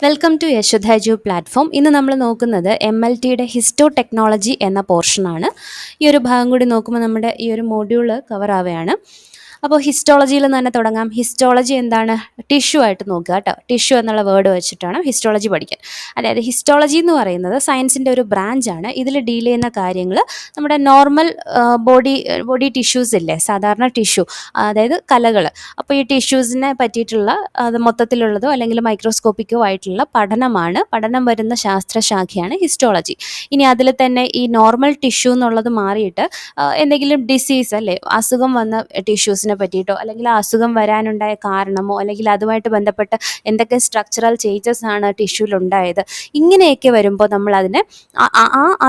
Welcome to യശോധൈജു platform. ഇന്ന് നമ്മൾ നോക്കുന്നത് MLTയുടെ ഹിസ്റ്റോ ടെക്നോളജി എന്ന പോർഷനാണ്. ഈ ഒരു ഭാഗം കൂടി നോക്കുമ്പോൾ നമ്മുടെ ഈ ഒരു മോഡ്യൂൾ കവർ ആവുകയാണ്. അപ്പോൾ ഹിസ്റ്റോളജിയിൽ നിന്ന് തന്നെ തുടങ്ങാം. ഹിസ്റ്റോളജി എന്താണ്? ടിഷ്യൂ ആയിട്ട് നോക്കുക കേട്ടോ. ടിഷ്യൂ എന്നുള്ള വേർഡ് വെച്ചിട്ടാണ് ഹിസ്റ്റോളജി പഠിക്കാൻ. അതായത് ഹിസ്റ്റോളജി എന്ന് പറയുന്നത് സയൻസിൻ്റെ ഒരു ബ്രാഞ്ചാണ്. ഇതിൽ ഡീൽ ചെയ്യുന്ന കാര്യങ്ങൾ നമ്മുടെ നോർമൽ ബോഡി ടിഷ്യൂസ് ഇല്ലേ, സാധാരണ ടിഷ്യൂ, അതായത് കലകൾ. അപ്പോൾ ഈ ടിഷ്യൂസിനെ പറ്റിയിട്ടുള്ള അത് മൊത്തത്തിലുള്ളതോ അല്ലെങ്കിൽ മൈക്രോസ്കോപ്പിക്കോ ആയിട്ടുള്ള പഠനം വരുന്ന ശാസ്ത്രശാഖയാണ് ഹിസ്റ്റോളജി. ഇനി അതിൽ തന്നെ ഈ നോർമൽ ടിഷ്യൂ എന്നുള്ളത് മാറിയിട്ട് എന്തെങ്കിലും ഡിസീസ് അല്ലേ, അസുഖം വന്ന ടിഷ്യൂസിനെ പറ്റിയിട്ടോ അല്ലെങ്കിൽ ആ അസുഖം വരാനുണ്ടായ കാരണമോ അല്ലെങ്കിൽ അതുമായിട്ട് ബന്ധപ്പെട്ട് എന്തൊക്കെ സ്ട്രക്ചറൽ ചേഞ്ചസ് ആണ് ടിഷ്യൂവിൽ ഉണ്ടായത്, ഇങ്ങനെയൊക്കെ വരുമ്പോൾ നമ്മൾ അതിനെ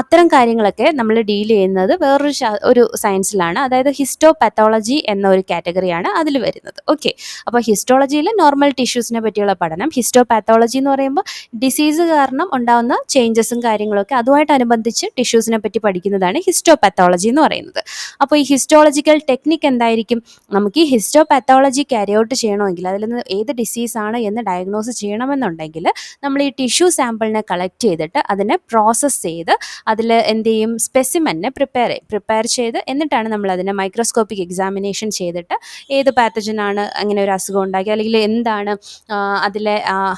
അത്തരം കാര്യങ്ങളൊക്കെ നമ്മൾ ഡീൽ ചെയ്യുന്നത് വേറൊരു ഒരു സയൻസിലാണ്. അതായത് ഹിസ്റ്റോ പാത്തോളജി എന്ന ഒരു കാറ്റഗറിയാണ് അതിൽ വരുന്നത്. ഓക്കെ, അപ്പോൾ ഹിസ്റ്റോളജിയിൽ നോർമൽ ടിഷ്യൂസിനെ പറ്റിയുള്ള പഠനം, ഹിസ്റ്റോ പാത്തോളജി എന്ന് പറയുമ്പോൾ ഡിസീസ് കാരണം ഉണ്ടാകുന്ന ചേഞ്ചസും കാര്യങ്ങളൊക്കെ അതുമായിട്ടനുബന്ധിച്ച് ടിഷ്യൂസിനെ പറ്റി പഠിക്കുന്നതാണ് ഹിസ്റ്റോ പാത്തോളജി എന്ന് പറയുന്നത്. അപ്പോൾ ഈ ഹിസ്റ്റോളജിക്കൽ ടെക്നിക്ക് എന്തായിരിക്കും? നമുക്ക് ഈ ഹിസ്റ്റോ പാത്തോളജി ക്യാരി ഔട്ട് ചെയ്യണമെങ്കിൽ അതിൽ നിന്ന് ഏത് ഡിസീസാണ് എന്ന് ഡയഗ്നോസ് ചെയ്യണമെന്നുണ്ടെങ്കിൽ നമ്മൾ ഈ ടിഷ്യൂ സാമ്പിളിനെ കളക്ട് ചെയ്തിട്ട് അതിനെ പ്രോസസ്സ് ചെയ്ത് അതിൽ എന്ത് ചെയ്യും, സ്പെസിമെനെ പ്രിപ്പയർ ചെയ്ത് എന്നിട്ടാണ് നമ്മൾ അതിനെ മൈക്രോസ്കോപ്പിക് എക്സാമിനേഷൻ ചെയ്തിട്ട് ഏത് പാത്തജനാണ് അങ്ങനെ ഒരു അസുഖം ഉണ്ടാക്കി അല്ലെങ്കിൽ എന്താണ്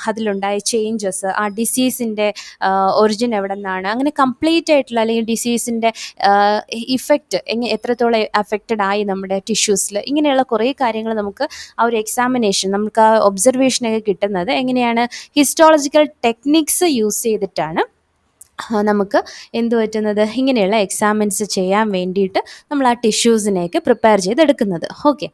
അതിലുണ്ടായ ചേഞ്ചസ്, ആ ഡിസീസിൻ്റെ ഒറിജിൻ എവിടെ നിന്നാണ്, അങ്ങനെ കംപ്ലീറ്റ് ആയിട്ടുള്ള അല്ലെങ്കിൽ ഡിസീസിൻ്റെ ഇഫക്റ്റ് എത്രത്തോളം അഫക്റ്റഡ് ആയി നമ്മുടെ ടിഷ്യൂസിൽ, ഇങ്ങനെയുള്ള കുറേ കാര്യങ്ങൾ നമുക്ക് ആ ഒരു എക്സാമിനേഷൻ, നമുക്ക് ആ ഒബ്സർവേഷനൊക്കെ കിട്ടുന്നത് എങ്ങനെയാണ്? ഹിസ്റ്റോളജിക്കൽ ടെക്നിക്സ് യൂസ് ചെയ്തിട്ടാണ് നമുക്ക് എന്ത് പറ്റുന്നത്, ഇങ്ങനെയുള്ള എക്സാമിൻസ് ചെയ്യാൻ വേണ്ടിയിട്ട് നമ്മൾ ആ ടിഷ്യൂസിനെയൊക്കെ പ്രിപ്പയർ ചെയ്തെടുക്കുന്നത്. ഓക്കെ,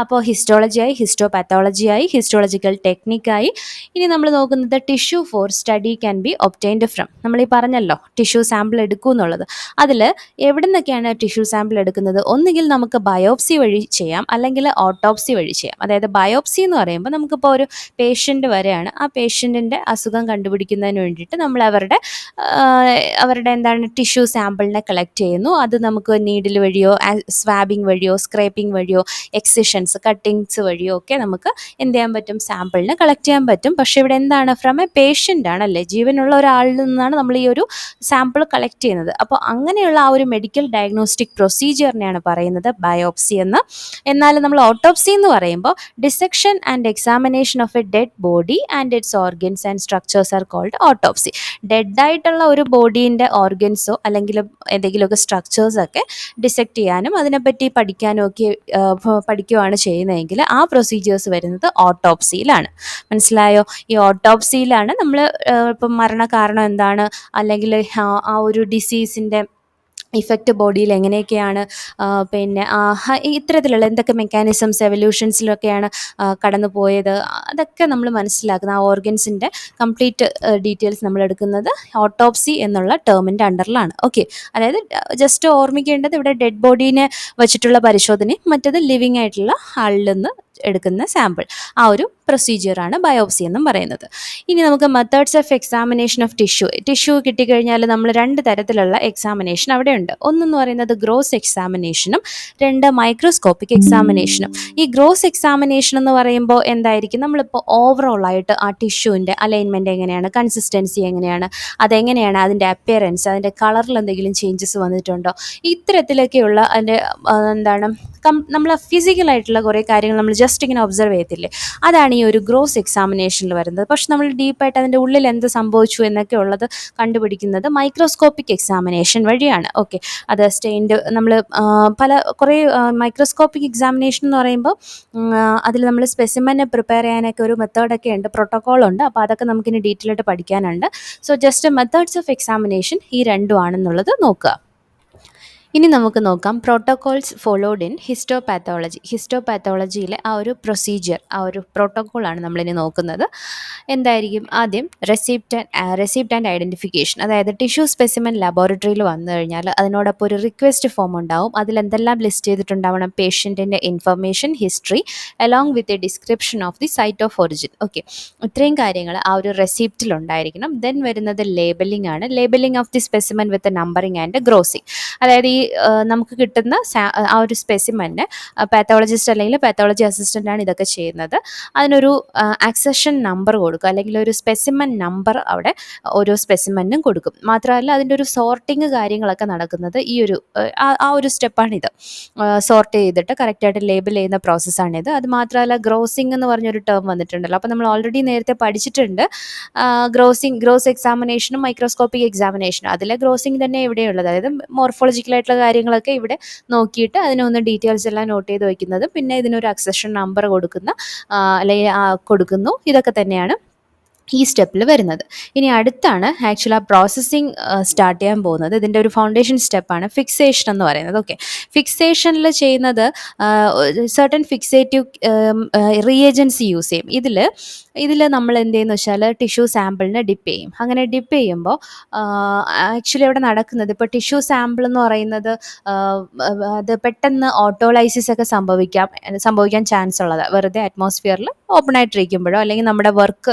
അപ്പോൾ ഹിസ്റ്റോളജിയായി, ഹിസ്റ്റോ പാത്തോളജിയായി, ഹിസ്റ്റോളജിക്കൽ ടെക്നിക്കായി. ഇനി നമ്മൾ നോക്കുന്നത് tissue for study can be obtained from. നമ്മൾ ഈ പറഞ്ഞല്ലോ ടിഷ്യൂ സാമ്പിൾ എടുക്കൂ എന്നുള്ളത്. അതിൽ എവിടെ നിന്നൊക്കെയാണ് ടിഷ്യൂ സാമ്പിൾ എടുക്കുന്നത്? ഒന്നുകിൽ നമുക്ക് ബയോപ്സി വഴി ചെയ്യാം, അല്ലെങ്കിൽ ഓട്ടോപ്സി വഴി ചെയ്യാം. അതായത് ബയോപ്സി എന്ന് പറയുമ്പോൾ നമുക്കിപ്പോൾ ഒരു പേഷ്യൻ്റ് വരെയാണ്, ആ പേഷ്യൻറ്റിൻ്റെ അസുഖം കണ്ടുപിടിക്കുന്നതിന് വേണ്ടിയിട്ട് നമ്മൾ അവരുടെ എന്താണ് ടിഷ്യൂ സാമ്പിളിനെ കളക്ട് ചെയ്യുന്നു. അത് നമുക്ക് നീഡിൽ വഴിയോ സ്വാബിങ് വഴിയോ സ്ക്രേപ്പിംഗ് വഴിയോ എക്സിഷൻസ് കട്ടിങ്സ് വഴിയോ ഒക്കെ നമുക്ക് എന്ത് ചെയ്യാൻ പറ്റും, സാമ്പിളിനെ കളക്ട് ചെയ്യാൻ പറ്റും. പക്ഷേ ഇവിടെ എന്താണ്, ഫ്രം എ പേഷ്യൻ്റ് ആണല്ലേ, ജീവനുള്ള ഒരാളിൽ നിന്നാണ് നമ്മൾ ഈ ഒരു സാമ്പിൾ കളക്ട് ചെയ്യുന്നത്. അപ്പോൾ അങ്ങനെയുള്ള ആ ഒരു മെഡിക്കൽ ഡയഗ്നോസ്റ്റിക് പ്രൊസീജിയറിനെയാണ് പറയുന്നത് ബയോപ്സി എന്ന്. എന്നാൽ നമ്മൾ ഓട്ടോപ്സി എന്ന് പറയുമ്പോൾ dissection and examination of a dead body and its organs and structures are called autopsy. ഡെഡായിട്ടുള്ള ഒരു ബോഡീൻ്റെ ഓർഗൻസോ അല്ലെങ്കിൽ എന്തെങ്കിലുമൊക്കെ സ്ട്രക്ചേഴ്സൊക്കെ ഡിസെക്റ്റ് ചെയ്യാനും അതിനെപ്പറ്റി പഠിക്കാനും ഒക്കെ പഠിക്കുകയാണ് ചെയ്യുന്നതെങ്കിൽ ആ പ്രൊസീജിയേഴ്സ് വരുന്നത് ഓട്ടോപ്സിയിലാണ്. മനസ്സിലായോ? ഈ ഓട്ടോപ്സിയിലാണ് നമ്മൾ ഇപ്പം മരണകാരണം എന്താണ്, അല്ലെങ്കിൽ ആ ഒരു ഡിസീസിൻ്റെ ഇഫക്റ്റ് ബോഡിയിൽ എങ്ങനെയൊക്കെയാണ്, പിന്നെ ഇത്തരത്തിലുള്ള എന്തൊക്കെ മെക്കാനിസംസ് എവല്യൂഷൻസിലൊക്കെയാണ് കടന്നു പോയത്, അതൊക്കെ നമ്മൾ മനസ്സിലാക്കുന്ന ആ ഓർഗൻസിൻ്റെ കംപ്ലീറ്റ് ഡീറ്റെയിൽസ് നമ്മൾ എടുക്കുന്നത് ഓട്ടോപ്സി എന്നുള്ള ടേമിൻ്റെ അണ്ടറിലാണ്. ഓക്കെ, അതായത് ജസ്റ്റ് ഓർമ്മിക്കേണ്ടത് ഇവിടെ ഡെഡ് ബോഡീനെ വെച്ചിട്ടുള്ള പരിശോധനയും മറ്റത് ലിവിങ് ആയിട്ടുള്ള ആളിൽ നിന്ന് എടുക്കുന്ന സാമ്പിൾ, ആ ഒരു പ്രൊസീജിയറാണ് ബയോപ്സി എന്നും പറയുന്നത്. ഇനി നമുക്ക് methods of examination of tissue കിട്ടിക്കഴിഞ്ഞാൽ നമ്മൾ രണ്ട് തരത്തിലുള്ള എക്സാമിനേഷൻ അവിടെ ഉണ്ട്. ഒന്നെന്ന് പറയുന്നത് ഗ്രോസ് എക്സാമിനേഷനും രണ്ട് മൈക്രോസ്കോപ്പിക് എക്സാമിനേഷനും. ഈ ഗ്രോസ് എക്സാമിനേഷൻ എന്ന് പറയുമ്പോൾ എന്തായിരിക്കും, നമ്മളിപ്പോൾ ഓവറോളായിട്ട് ആ ടിഷ്യൂവിൻ്റെ അലൈൻമെൻറ്റ് എങ്ങനെയാണ്, കൺസിസ്റ്റൻസി എങ്ങനെയാണ്, അതെങ്ങനെയാണ്, അതിൻ്റെ അപ്പിയറൻസ്, അതിൻ്റെ കളറിൽ എന്തെങ്കിലും ചേഞ്ചസ് വന്നിട്ടുണ്ടോ, ഇത്തരത്തിലൊക്കെയുള്ള അതിൻ്റെ എന്താണ് നമ്മൾ ഫിസിക്കലായിട്ടുള്ള കുറേ കാര്യങ്ങൾ നമ്മൾ ജസ്റ്റ് ഇങ്ങനെ ഒബ്സർവ് ചെയ്യത്തില്ലേ, അതാണ് ഈ ഒരു ഗ്രോസ് എക്സാമിനേഷനിൽ വരുന്നത്. പക്ഷെ നമ്മൾ ഡീപ്പായിട്ട് അതിൻ്റെ ഉള്ളിൽ എന്ത് സംഭവിച്ചു എന്നൊക്കെ ഉള്ളത് കണ്ടുപിടിക്കുന്നത് മൈക്രോസ്കോപ്പിക് എക്സാമിനേഷൻ വഴിയാണ്. ഓക്കെ, അത് സ്റ്റെയിൻഡ് നമ്മൾ കുറേ മൈക്രോസ്കോപ്പിക് എക്സാമിനേഷൻ എന്ന് പറയുമ്പോൾ അതിൽ നമ്മൾ സ്പെസിമെനെ പ്രിപ്പയർ ചെയ്യാനൊക്കെ ഒരു മെത്തേഡൊക്കെ ഉണ്ട്, പ്രോട്ടോക്കോളുണ്ട്. അപ്പോൾ അതൊക്കെ നമുക്കിനി ഡീറ്റെയിൽ ആയിട്ട് പഠിക്കാനുണ്ട്. So just methods of examination ഈ രണ്ടും ആണെന്നുള്ളത് നോക്കുക. ഇനി നമുക്ക് നോക്കാം പ്രോട്ടോകോൾസ് ഫോളോഡ് ഇൻ ഹിസ്റ്റോപാത്തോളജി. ഹിസ്റ്റോപാത്തോളജിയിലെ ആ ഒരു പ്രൊസീജിയർ, ആ ഒരു പ്രോട്ടോകോളാണ് നമ്മളിനി നോക്കുന്നത്. എന്തായിരിക്കും? ആദ്യം റെസിപ്റ്റ് ആൻഡ് ഐഡൻറ്റിഫിക്കേഷൻ. അതായത് ടിഷ്യൂ സ്പെസിമെൻ ലബോറട്ടറിയിൽ വന്നു കഴിഞ്ഞാൽ അതിനോടൊപ്പം ഒരു റിക്വസ്റ്റ് ഫോം ഉണ്ടാവും. അതിലെന്തെല്ലാം ലിസ്റ്റ് ചെയ്തിട്ടുണ്ടാവണം? പേഷ്യൻറ്റിൻ്റെ information, history along with a description of the site of origin. Okay, ഇത്രയും കാര്യങ്ങൾ ആ ഒരു റെസിപ്റ്റിൽ ഉണ്ടായിരിക്കണം. ദെൻ വരുന്നത് ലേബലിംഗ് ആണ്. Labelling of the specimen with numbering and grossing. അതായത് ഈ നമുക്ക് കിട്ടുന്ന ആ ഒരു സ്പെസിമെന് പാത്തോളജിസ്റ്റ് അല്ലെങ്കിൽ പാത്തോളജി അസിസ്റ്റൻ്റ് ആണ് ഇതൊക്കെ ചെയ്യുന്നത്. അതിനൊരു ആക്സഷൻ നമ്പർ കൊടുക്കും, അല്ലെങ്കിൽ ഒരു സ്പെസിമെൻ നമ്പർ അവിടെ ഓരോ സ്പെസിമെനും കൊടുക്കും. മാത്രമല്ല അതിൻ്റെ ഒരു സോർട്ടിങ് കാര്യങ്ങളൊക്കെ നടക്കുന്നത് ഈ ഒരു ആ ഒരു സ്റ്റെപ്പാണിത്. സോർട്ട് ചെയ്തിട്ട് കറക്റ്റായിട്ട് ലേബൽ ചെയ്യുന്ന പ്രോസസ്സാണിത്. അത് മാത്രമല്ല ഗ്രോസിംഗ് എന്ന് പറഞ്ഞൊരു ടേം വന്നിട്ടുണ്ടല്ലോ, അപ്പോൾ നമ്മൾ ഓൾറെഡി നേരത്തെ പഠിച്ചിട്ടുണ്ട് ഗ്രോസ് എക്സാമിനേഷനും മൈക്രോസ്കോപ്പിക് എക്സാമിനേഷനും. അതിലെ ഗ്രോസിംഗ് തന്നെ ഇവിടെയുള്ളത്, അതായത് മോർഫോളജിക്കലായിട്ടുള്ള കാര്യങ്ങളൊക്കെ ഇവിടെ നോക്കിയിട്ട് അതിനൊന്ന് ഡീറ്റെയിൽസ് എല്ലാം നോട്ട് ചെയ്ത് വയ്ക്കുന്നത്, പിന്നെ ഇതിനൊരു അക്സഷൻ നമ്പർ കൊടുക്കുന്ന അല്ലെങ്കിൽ കൊടുക്കുന്നു, ഇതൊക്കെ തന്നെയാണ് ഈ സ്റ്റെപ്പിൽ വരുന്നത്. ഇനി അടുത്താണ് ആക്ച്വലി ആ പ്രോസസ്സിങ് സ്റ്റാർട്ട് ചെയ്യാൻ പോകുന്നത്. ഇതിൻ്റെ ഒരു ഫൗണ്ടേഷൻ സ്റ്റെപ്പാണ് ഫിക്സേഷൻ എന്ന് പറയുന്നത്. ഓക്കെ, ഫിക്സേഷനിൽ ചെയ്യുന്നത് സർട്ടൻ ഫിക്സേറ്റീവ് റിയേജൻസ് യൂസ് ചെയ്യും. ഇതിൽ നമ്മൾ എന്ത് ചെയ്യുന്നു വെച്ചാൽ ടിഷ്യൂ സാമ്പിളിനെ ഡിപ്പ് ചെയ്യും. അങ്ങനെ ഡിപ്പ് ചെയ്യുമ്പോൾ ആക്ച്വലി അവിടെ നടക്കുന്നത്, ഇപ്പോൾ ടിഷ്യൂ സാമ്പിൾ എന്ന് പറയുന്നത് അത് പെട്ടെന്ന് ഓട്ടോലൈസിസ് ഒക്കെ സംഭവിക്കാൻ ചാൻസ് ഉള്ളത് വെറുതെ അറ്റ്മോസ്ഫിയറിൽ ഓപ്പൺ ആയിട്ടിരിക്കുമ്പോഴോ അല്ലെങ്കിൽ നമ്മുടെ വർക്ക്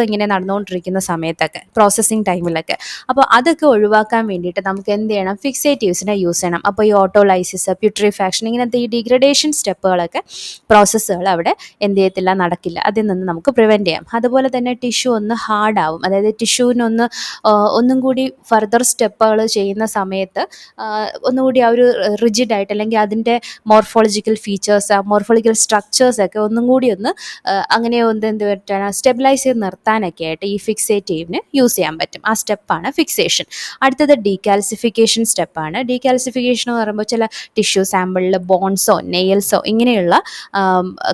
ഇങ്ങനെ നടന്നുകൊണ്ടിരിക്കുന്ന സമയത്തൊക്കെ, പ്രോസസ്സിങ് ടൈമിലൊക്കെ. അപ്പോൾ അതൊക്കെ ഒഴിവാക്കാൻ വേണ്ടിയിട്ട് നമുക്ക് എന്ത് ചെയ്യണം, ഫിക്സേറ്റീവ്സിനെ യൂസ് ചെയ്യണം. അപ്പോൾ ഈ ഓട്ടോലൈസിസ്, പ്യൂട്രിഫാക്ഷൻ, ഇങ്ങനത്തെ ഈ ഡിഗ്രഡേഷൻ സ്റ്റെപ്പുകളൊക്കെ, പ്രോസസ്സുകൾ അവിടെ എന്ത് ചെയ്യത്തില്ല, നടക്കില്ല. അതിൽ നിന്ന് നമുക്ക് പ്രിവെൻറ്റ് ചെയ്യാം. അതുപോലെ തന്നെ ടിഷ്യൂ ഒന്ന് ഹാർഡാവും, അതായത് ടിഷ്യൂവിനൊന്ന് ഒന്നും കൂടി ഫർദർ സ്റ്റെപ്പുകൾ ചെയ്യുന്ന സമയത്ത് ഒന്നുകൂടി ആ ഒരു റിജിഡായിട്ട്, അല്ലെങ്കിൽ അതിൻ്റെ മോർഫോളജിക്കൽ ഫീച്ചേഴ്സ്, മോർഫോളജിക്കൽ സ്ട്രക്ചേഴ്സൊക്കെ ഒന്നും കൂടി ഒന്ന് അങ്ങനെ എന്ത് പറ്റാണ്, സ്റ്റെബിലൈസ് ചെയ്ത് നിർത്താനൊക്കെ ആയിട്ട് ഈ ഫിക്സേറ്റീവിന് യൂസ് ചെയ്യാൻ പറ്റും. ആ സ്റ്റെപ്പാണ് ഫിക്സേഷൻ. അടുത്തത് ഡീകാൽസിഫിക്കേഷൻ സ്റ്റെപ്പാണ്. ഡീകാൽസിഫിക്കേഷൻ എന്ന് പറയുമ്പോൾ ചില ടിഷ്യൂ സാമ്പിളിൽ ബോൺസോ നെയിൽസോ ഇങ്ങനെയുള്ള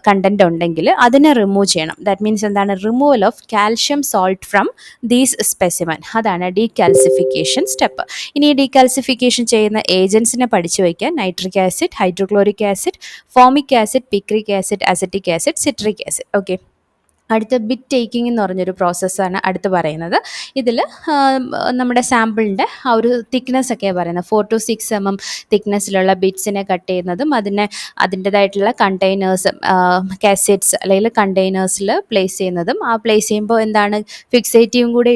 കണ്ടന്റ് ഉണ്ടെങ്കിൽ അതിനെ റിമൂവ് ചെയ്യണം. ദാറ്റ് മീൻസ് എന്താണ്, removal of calcium salt from these specimen. അതാണ് ഡീകാൽസിഫിക്കേഷൻ സ്റ്റെപ്പ്. ഇനി ഈ ഡീകാൽസിഫിക്കേഷൻ ചെയ്യുന്ന ഏജൻസിനെ പഠിച്ചു വയ്ക്കാൻ nitric acid, hydrochloric acid, formic acid, picric acid, acetic acid, citric acid. Okay, അടുത്ത ബിറ്റ് ടേക്കിംഗ് എന്ന് പറഞ്ഞൊരു പ്രോസസ്സാണ് അടുത്ത് പറയുന്നത്. ഇതിൽ നമ്മുടെ സാമ്പിളിൻ്റെ ആ ഒരു തിക്നെസ് ഒക്കെയാണ് പറയുന്നത്. 4 to 6 mm തിക്നെസ്സിലുള്ള ബിറ്റ്സിനെ കട്ട് ചെയ്യുന്നതും അതിൻ്റെതായിട്ടുള്ള കണ്ടെയ്നേഴ്സ്, കാസറ്റ്സ് അല്ലെങ്കിൽ കണ്ടെയ്നേഴ്സിൽ പ്ലേസ് ചെയ്യുന്നതും, ആ പ്ലേസ് ചെയ്യുമ്പോൾ എന്താണ്, ഫിക്സേറ്റീവും കൂടെ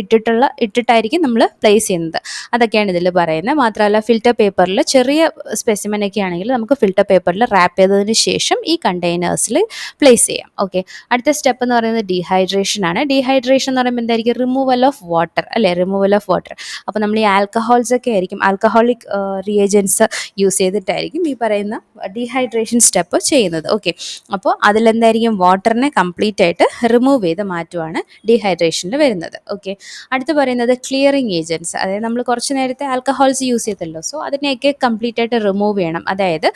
ഇട്ടിട്ടായിരിക്കും നമ്മൾ പ്ലേസ് ചെയ്യുന്നത്. അതൊക്കെയാണ് ഇതിൽ പറയുന്നത്. മാത്രമല്ല ഫിൽറ്റർ പേപ്പറിൽ ചെറിയ സ്പെസിമെനൊക്കെ ആണെങ്കിൽ നമുക്ക് ഫിൽറ്റർ പേപ്പറിൽ റാപ്പ് ചെയ്തതിന് ശേഷം ഈ കണ്ടെയ്നേഴ്സിൽ പ്ലേസ് ചെയ്യാം. ഓക്കെ, അടുത്ത സ്റ്റെപ്പ് എന്ന് പറയുന്നത് ഡീഹൈഡ്രേഷൻ ആണ്. ഡീഹൈഡ്രേഷൻ എന്ന് പറയുമ്പോൾ എന്തായിരിക്കും, റിമൂവൽ ഓഫ് വാട്ടർ അല്ലേ, റിമൂവൽ ഓഫ് വാട്ടർ. അപ്പോൾ നമ്മൾ ഈ ആൽക്കഹോൾസ് ഒക്കെ ആയിരിക്കും, ആൽക്കഹോളിക് റിയേജൻസ് യൂസ് ചെയ്തിട്ടായിരിക്കും ഈ പറയുന്ന ഡീഹൈഡ്രേഷൻ സ്റ്റെപ്പ് ചെയ്യുന്നത്. ഓക്കെ, അപ്പോൾ അതിലെന്തായിരിക്കും, വാട്ടറിനെ കംപ്ലീറ്റ് ആയിട്ട് റിമൂവ് ചെയ്ത് മാറ്റുവാണ് ഡീഹൈഡ്രേഷനിൽ വരുന്നത്. ഓക്കെ, അടുത്ത് പറയുന്നത് ക്ലിയറിങ് ഏജൻസ്. അതായത് നമ്മൾ കുറച്ച് നേരത്തെ ആൽക്കഹോൾസ് യൂസ് ചെയ്തല്ലോ, സോ അതിനെയൊക്കെ കംപ്ലീറ്റ് ആയിട്ട് റിമൂവ് ചെയ്യണം. അതായത്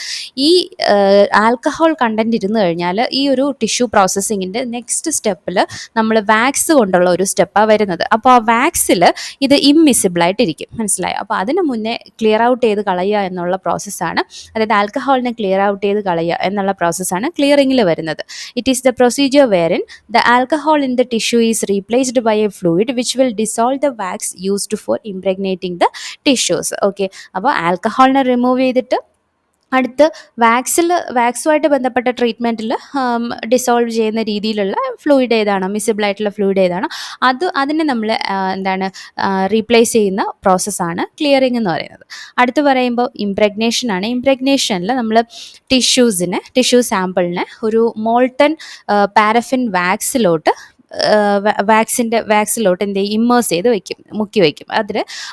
ഈ ആൽക്കഹോൾ കണ്ടന്റ് ഇരുന്ന് കഴിഞ്ഞാൽ ഈ ഒരു ടിഷ്യൂ പ്രോസസ്സിങ്ങിൻ്റെ നെക്സ്റ്റ് സ്റ്റെപ്പിൽ നമ്മൾ വാക്സ് കൊണ്ടുള്ള ഒരു സ്റ്റെപ്പാണ് വരുന്നത്. അപ്പോൾ ആ വാക്സിൽ ഇത് ഇമ്മിസിബിളായിട്ടിരിക്കും, മനസ്സിലായോ? അപ്പോൾ അതിന് മുന്നേ ക്ലിയർ ഔട്ട് ചെയ്ത് കളയുക എന്നുള്ള പ്രോസസ്സാണ്, അതായത് ആൽക്കഹോളിനെ ക്ലിയർ ഔട്ട് ചെയ്ത് കളയുക എന്നുള്ള പ്രോസസ്സാണ് ക്ലിയറിങ്ങിൽ വരുന്നത്. It is the procedure wherein the alcohol in the tissue is replaced by a fluid which will dissolve the wax used for impregnating the tissues. Okay, അപ്പോൾ ആൽക്കഹോളിനെ റിമൂവ് ചെയ്തിട്ട് അടുത്ത് വാക്സുമായിട്ട് ബന്ധപ്പെട്ട ട്രീറ്റ്മെൻറ്റിൽ ഡിസോൾവ് ചെയ്യുന്ന രീതിയിലുള്ള ഫ്ലൂയിഡ് ഏതാണോ, മിസിബിളായിട്ടുള്ള ഫ്ലൂയിഡ് ഏതാണോ അതിനെ നമ്മൾ എന്താണ് റീപ്ലേസ് ചെയ്യുന്ന പ്രോസസ്സാണ് ക്ലിയറിംഗ് എന്ന് പറയുന്നത്. അടുത്ത് പറയുമ്പോൾ ഇംപ്രഗ്നേഷനാണ്. ഇംപ്രഗ്നേഷനിൽ നമ്മൾ ടിഷ്യൂ സാമ്പിളിനെ ഒരു മോൾട്ടൺ പാരഫിൻ വാക്സിലോട്ട് വാക്സിലോട്ട് എന്ത് ചെയ്യും, ഇമ്മേഴ്സ് ചെയ്ത് മുക്കി വയ്ക്കും.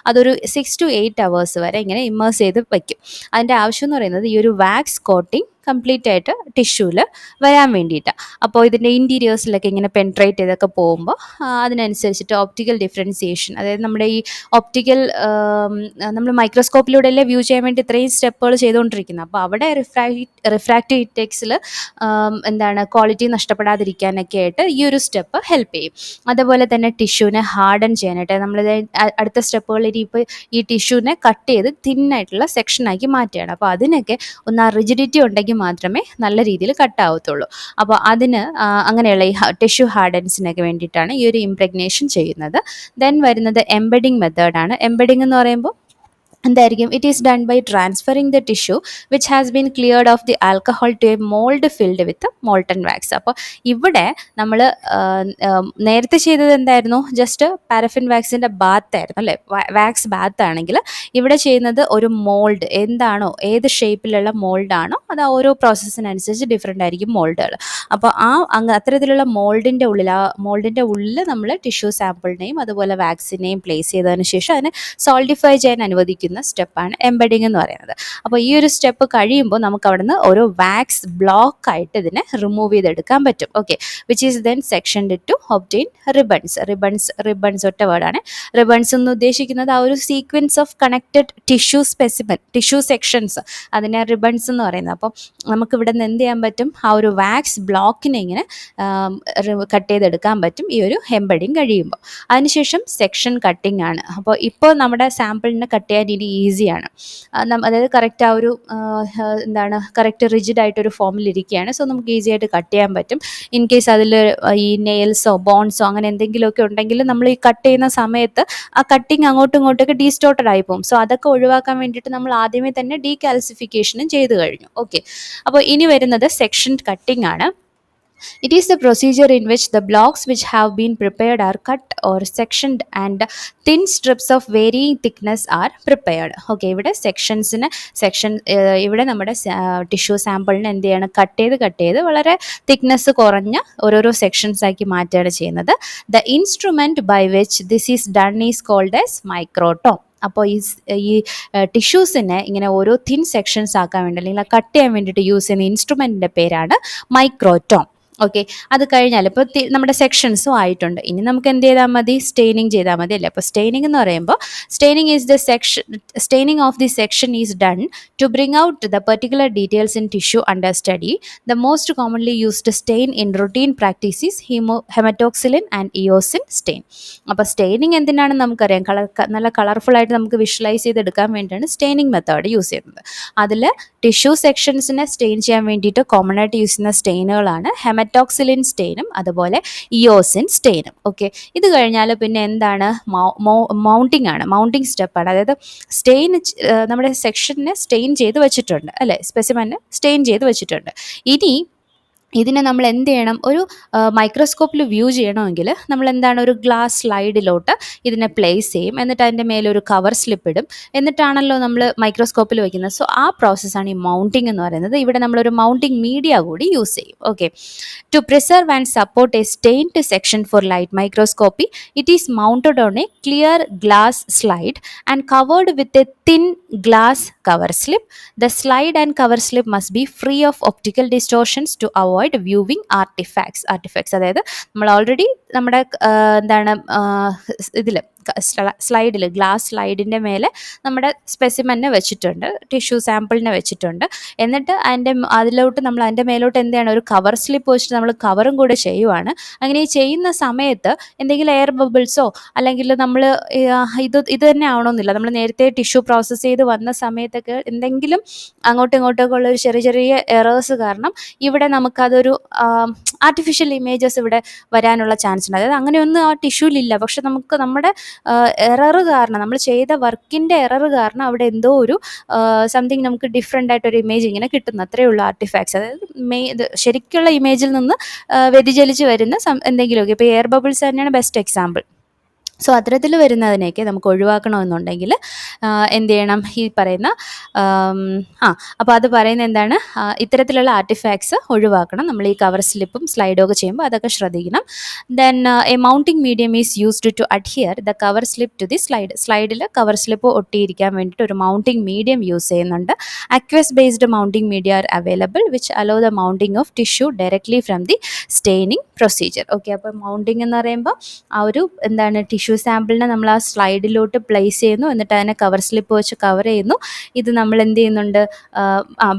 അതൊരു 6 to 8 hours വരെ ഇങ്ങനെ ഇമ്മേഴ്സ് ചെയ്ത് വയ്ക്കും. അതിൻ്റെ ആവശ്യം എന്ന് പറയുന്നത് ഈ ഒരു വാക്സ് കോട്ടിങ് കംപ്ലീറ്റ് ആയിട്ട് ടിഷ്യൂവിൽ വരാൻ വേണ്ടിയിട്ടാണ്. അപ്പോൾ ഇതിൻ്റെ ഇൻറ്റീരിയേഴ്സിലൊക്കെ ഇങ്ങനെ പെൻട്രേറ്റ് ചെയ്തൊക്കെ പോകുമ്പോൾ അതിനനുസരിച്ചിട്ട് ഓപ്റ്റിക്കൽ ഡിഫറൻസിയേഷൻ, അതായത് നമ്മുടെ ഈ നമ്മൾ മൈക്രോസ്കോപ്പിലൂടെ അല്ലേ വ്യൂ ചെയ്യാൻ വേണ്ടി ഇത്രയും സ്റ്റെപ്പുകൾ ചെയ്തുകൊണ്ടിരിക്കുന്നത്. അപ്പോൾ അവിടെ റിഫ്രാക്റ്റീവ് ഇൻഡെക്സിൽ എന്താണ് ക്വാളിറ്റി നഷ്ടപ്പെടാതിരിക്കാനൊക്കെ ആയിട്ട് ഈ ഒരു സ്റ്റെപ്പ് ഹെൽപ്പ് ചെയ്യും. അതുപോലെ തന്നെ ടിഷ്യൂവിനെ ഹാർഡൻ ചെയ്യാനായിട്ട് നമ്മൾ അടുത്ത സ്റ്റെപ്പുകളിൽ ഇപ്പോൾ ഈ ടിഷ്യൂവിനെ കട്ട് ചെയ്ത് തിന്നായിട്ടുള്ള സെക്ഷനാക്കി മാറ്റുകയാണ്. അപ്പോൾ അതിനൊക്കെ ഒന്ന് ആ റിജിഡിറ്റി ഉണ്ടെങ്കിൽ മാത്രമേ നല്ല രീതിയിൽ കട്ടാവത്തുള്ളൂ. അപ്പോൾ അതിന് അങ്ങനെയുള്ള ഈ ടിഷ്യൂ ഹാർഡൻസിനൊക്കെ വേണ്ടിയിട്ടാണ് ഈ ഒരു ഇംപ്രഗ്നേഷൻ ചെയ്യുന്നത്. ദെൻ വരുന്നത് എംബഡിങ് മെത്തേഡാണ്. എംബഡിങ് എന്ന് പറയുമ്പോൾ എന്തായിരിക്കും? It is done by transferring the tissue which has been cleared of the alcohol to a mould filled with molten wax. അപ്പോൾ ഇവിടെ നമ്മൾ നേരത്തെ ചെയ്തത് എന്തായിരുന്നു? ജസ്റ്റ് പാരഫിൻ വാക്സിൻ്റെ ബാത്ത് ആയിരുന്നു അല്ലേ, വാക്സ് ബാത്ത് ആണെങ്കിൽ ഇവിടെ ചെയ്യുന്നത് ഒരു മോൾഡ്, എന്താണോ ഏത് ഷേപ്പിലുള്ള മോൾഡാണോ അത് ആ ഓരോ പ്രോസസ്സിനനുസരിച്ച് ഡിഫറെൻ്റ് ആയിരിക്കും മോൾഡുകൾ. അപ്പോൾ അത്തരത്തിലുള്ള മോൾഡിൻ്റെ ഉള്ളിൽ, ആ മോൾഡിൻ്റെ ഉള്ളിൽ നമ്മൾ ടിഷ്യൂ സാമ്പിളിനെയും അതുപോലെ വാക്സിനെയും പ്ലേസ് ചെയ്തതിന് ശേഷം അതിനെ സോൾഡിഫൈ ചെയ്യാൻ അനുവദിക്കുന്ന സ്റ്റെപ്പാണ് എംബഡിങ് എന്ന് പറയുന്നത്. അപ്പോൾ ഈ ഒരു സ്റ്റെപ്പ് കഴിയുമ്പോൾ നമുക്ക് അവിടുന്ന് ഓരോ വാക്സ് ബ്ലോക്ക് ആയിട്ട് ഇതിനെ റിമൂവ് ചെയ്തെടുക്കാൻ പറ്റും. Okay, which is then sectioned to obtain ribbons. Ribbons ഒറ്റ വേർഡാണ്. റിബൺസ് എന്ന് ഉദ്ദേശിക്കുന്നത് ആ ഒരു sequence of connected tissue specimen, tissue sections, അതിനെ റിബൺസ് എന്ന് പറയുന്നത്. അപ്പോൾ നമുക്ക് ഇവിടെ നിന്ന് എന്ത് ചെയ്യാൻ പറ്റും? ആ ഒരു വാക്സ് ബ്ലോക്കിനെ ഇങ്ങനെ കട്ട് ചെയ്തെടുക്കാൻ പറ്റും ഈ ഒരു എംബഡിങ് കഴിയുമ്പോൾ. അതിനുശേഷം സെക്ഷൻ കട്ടിംഗ് ആണ്. അപ്പോൾ ഇപ്പോൾ നമ്മുടെ സാമ്പിളിനെ കട്ട് ചെയ്യാൻ ഇനി ഈസിയാണ്. അതായത് കറക്റ്റ് ആ ഒരു കറക്റ്റ് റിജിഡ് ആയിട്ടൊരു ഫോമിലിരിക്കുകയാണ്. സോ നമുക്ക് ഈസി ആയിട്ട് കട്ട് ചെയ്യാൻ പറ്റും. ഇൻ കേസ് അതിൽ ഈ നെയിൽസോ ബോൺസോ അങ്ങനെ എന്തെങ്കിലുമൊക്കെ ഉണ്ടെങ്കിൽ നമ്മൾ ഈ കട്ട് ചെയ്യുന്ന സമയത്ത് ആ കട്ടിങ് അങ്ങോട്ടും ഇങ്ങോട്ടൊക്കെ ഡീസ്റ്റോർട്ടഡ് ആയി പോകും. സോ അതൊക്കെ ഒഴിവാക്കാൻ വേണ്ടിയിട്ട് നമ്മൾ ആദ്യമേ തന്നെ ഡീകാൽസിഫിക്കേഷനും ചെയ്ത് കഴിഞ്ഞു. ഓക്കെ, അപ്പോൾ ഇനി വരുന്നത് സെക്ഷൻ കട്ടിംഗ് ആണ്. It is the procedure in which the blocks which have been prepared are cut or sectioned and thin strips of varying thickness are prepared. Okay, ഇവിടെ ഇവിടെ നമ്മുടെ ടിഷ്യൂ സാമ്പിളിന് എന്ത് ചെയ്യണം? കട്ട് ചെയ്ത് വളരെ തിക്നെസ് കുറഞ്ഞ ഓരോരോ സെക്ഷൻസ് ആക്കി മാറ്റുകയാണ് ചെയ്യുന്നത്. The instrument by which this is done is called as microtome. അപ്പോൾ ഈ ടിഷ്യൂസിനെ ഇങ്ങനെ ഓരോ തിൻ സെക്ഷൻസ് ആക്കാൻ വേണ്ടി അല്ലെങ്കിൽ കട്ട് ചെയ്യാൻ വേണ്ടിയിട്ട് യൂസ് ചെയ്യുന്ന ഇൻസ്ട്രുമെൻറ്റിൻ്റെ പേരാണ് മൈക്രോട്ടോം. ഓക്കെ, അത് കഴിഞ്ഞാൽ ഇപ്പോൾ നമ്മുടെ സെക്ഷൻസും ആയിട്ടുണ്ട്. ഇനി നമുക്ക് എന്ത് ചെയ്താൽ മതി? സ്റ്റെയിനിങ് ചെയ്താൽ മതി അല്ലേ. അപ്പോൾ സ്റ്റെയിനിങ് എന്ന് പറയുമ്പോൾ staining of the section is done to bring out the particular details in tissue under study. The most commonly used stain in routine practices hematoxylin and eosin stain. അപ്പോൾ സ്റ്റെയിനിങ് എന്തിനാണെന്ന് നമുക്കറിയാം. നല്ല കളർഫുള്ളായിട്ട് നമുക്ക് വിഷ്വലൈസ് ചെയ്തെടുക്കാൻ വേണ്ടിയാണ് staining method use ചെയ്യുന്നത്. അതിൽ tissue സെക്ഷൻസിനെ stain ചെയ്യാൻ വേണ്ടിയിട്ട് കോമൺ ആയിട്ട് യൂസ് ചെയ്യുന്ന സ്റ്റെയിനുകളാണ് ഹെമറ്റോക്സിലിൻ സ്റ്റെയിനും അതുപോലെ ഇയോസിൻ സ്റ്റെയിനും. ഓക്കെ, ഇത് കഴിഞ്ഞാൽ പിന്നെ എന്താണ്? മൗണ്ടിങ് ആണ്. മൗണ്ടിങ് സ്റ്റെപ്പാണ്. അതായത് നമ്മുടെ സെക്ഷനെ സ്റ്റെയിൻ ചെയ്ത് വെച്ചിട്ടുണ്ട് അല്ലേ, സ്പെസിമെനെ സ്റ്റെയിൻ ചെയ്ത് വെച്ചിട്ടുണ്ട്. ഇനി ഇതിനെ നമ്മൾ എന്ത് ചെയ്യണം? ഒരു മൈക്രോസ്കോപ്പിൽ വ്യൂ ചെയ്യണമെങ്കിൽ നമ്മൾ എന്താണ്? ഒരു ഗ്ലാസ് സ്ലൈഡിലോട്ട് ഇതിനെ പ്ലേസ് ചെയ്യും. എന്നിട്ട് അതിൻ്റെ മേലെ ഒരു കവർ സ്ലിപ്പ് ഇടും. എന്നിട്ടാണല്ലോ നമ്മൾ മൈക്രോസ്കോപ്പിൽ വയ്ക്കുന്നത്. സോ ആ പ്രോസസ്സാണ് ഈ മൗണ്ടിങ് എന്ന് പറയുന്നത്. ഇവിടെ നമ്മളൊരു മൗണ്ടിങ് മീഡിയ കൂടി യൂസ് ചെയ്യും. Okay, to preserve and support a stained section for light microscopy it is mounted on a clear glass slide and covered with a thin glass cover slip. The slide and cover slip must be free of optical distortions to avoid viewing artefacts. അതായത് നമ്മൾ already നമ്മുടെ ഇതിൽ സ്ലൈഡിൽ glass സ്ലൈഡിൻ്റെ മേലെ നമ്മുടെ സ്പെസിമെനെ വെച്ചിട്ടുണ്ട്, tissue സാമ്പിളിനെ വെച്ചിട്ടുണ്ട്. എന്നിട്ട് നമ്മൾ അതിൻ്റെ മേലോട്ട് എന്താണ്? ഒരു കവർ സ്ലിപ്പ് വെച്ചിട്ട് നമ്മൾ കവറും കൂടെ ചെയ്യുവാണ്. അങ്ങനെ ഈ ചെയ്യുന്ന സമയത്ത് എന്തെങ്കിലും എയർ ബബിൾസോ അല്ലെങ്കിൽ നമ്മൾ ഇത് തന്നെ ആവണമെന്നില്ല. നമ്മൾ നേരത്തെ ടിഷ്യൂ പ്രോസസ്സ് ചെയ്ത് വന്ന സമയത്തൊക്കെ എന്തെങ്കിലും അങ്ങോട്ടും ഇങ്ങോട്ടൊക്കെ ഉള്ള ഒരു ചെറിയ എറേഴ്സ് കാരണം ഇവിടെ നമുക്കതൊരു ആർട്ടിഫിഷ്യൽ ഇമേജസ് ഇവിടെ വരാനുള്ള ചാൻസ് ഉണ്ട്. അതായത് അങ്ങനെയൊന്നും ആ ടിഷ്യൂലില്ല. പക്ഷെ നമുക്ക് നമ്മുടെ എറർ കാരണം, നമ്മൾ ചെയ്ത വർക്കിൻ്റെ എറർ കാരണം അവിടെ എന്തോ ഒരു സംതിങ് നമുക്ക് ഡിഫറെൻ്റ് ആയിട്ടൊരു ഇമേജ് ഇങ്ങനെ കിട്ടുന്നു. അത്രയേ ഉള്ളൂ ആർട്ടിഫാക്ട്സ്. അതായത് ശരിക്കുള്ള ഇമേജിൽ നിന്ന് വ്യതിചലിച്ച് വരുന്ന എന്തെങ്കിലുമൊക്കെ. ഇപ്പോൾ എയർ ബബിൾസ് തന്നെയാണ് ബെസ്റ്റ് എക്സാമ്പിൾ. സോ അത്തരത്തിൽ വരുന്നതിനെയൊക്കെ നമുക്ക് ഒഴിവാക്കണമെന്നുണ്ടെങ്കിൽ എന്ത് ചെയ്യണം? ഈ പറയുന്ന അപ്പോൾ അത് പറയുന്നത് എന്താണ്? ഇത്തരത്തിലുള്ള ആർട്ടിഫാക്ട്സ് ഒഴിവാക്കണം. നമ്മൾ ഈ കവർ സ്ലിപ്പും സ്ലൈഡും ഒക്കെ ചെയ്യുമ്പോൾ അതൊക്കെ ശ്രദ്ധിക്കണം. Then a mounting medium is used to adhere the cover slip to the സ്ലൈഡിൽ കവർ സ്ലിപ്പ് ഒട്ടിയിരിക്കാൻ വേണ്ടിയിട്ട് ഒരു മൗണ്ടിങ് മീഡിയം യൂസ് ചെയ്യുന്നുണ്ട്. Aqueous based mounting media are available which allow the mounting of tissue directly from the staining procedure. Okay, അപ്പോൾ mounting എന്ന് പറയുമ്പോൾ ആ ഒരു ടിഷ്യൂ സാമ്പിളിനെ നമ്മൾ ആ സ്ലൈഡിലോട്ട് പ്ലേസ് ചെയ്യുന്നു. എന്നിട്ട് അതിനെ കവർ സ്ലിപ്പ് വെച്ച് കവർ ചെയ്യുന്നു. ഇത് നമ്മൾ എന്ത് ചെയ്യുന്നുണ്ട്?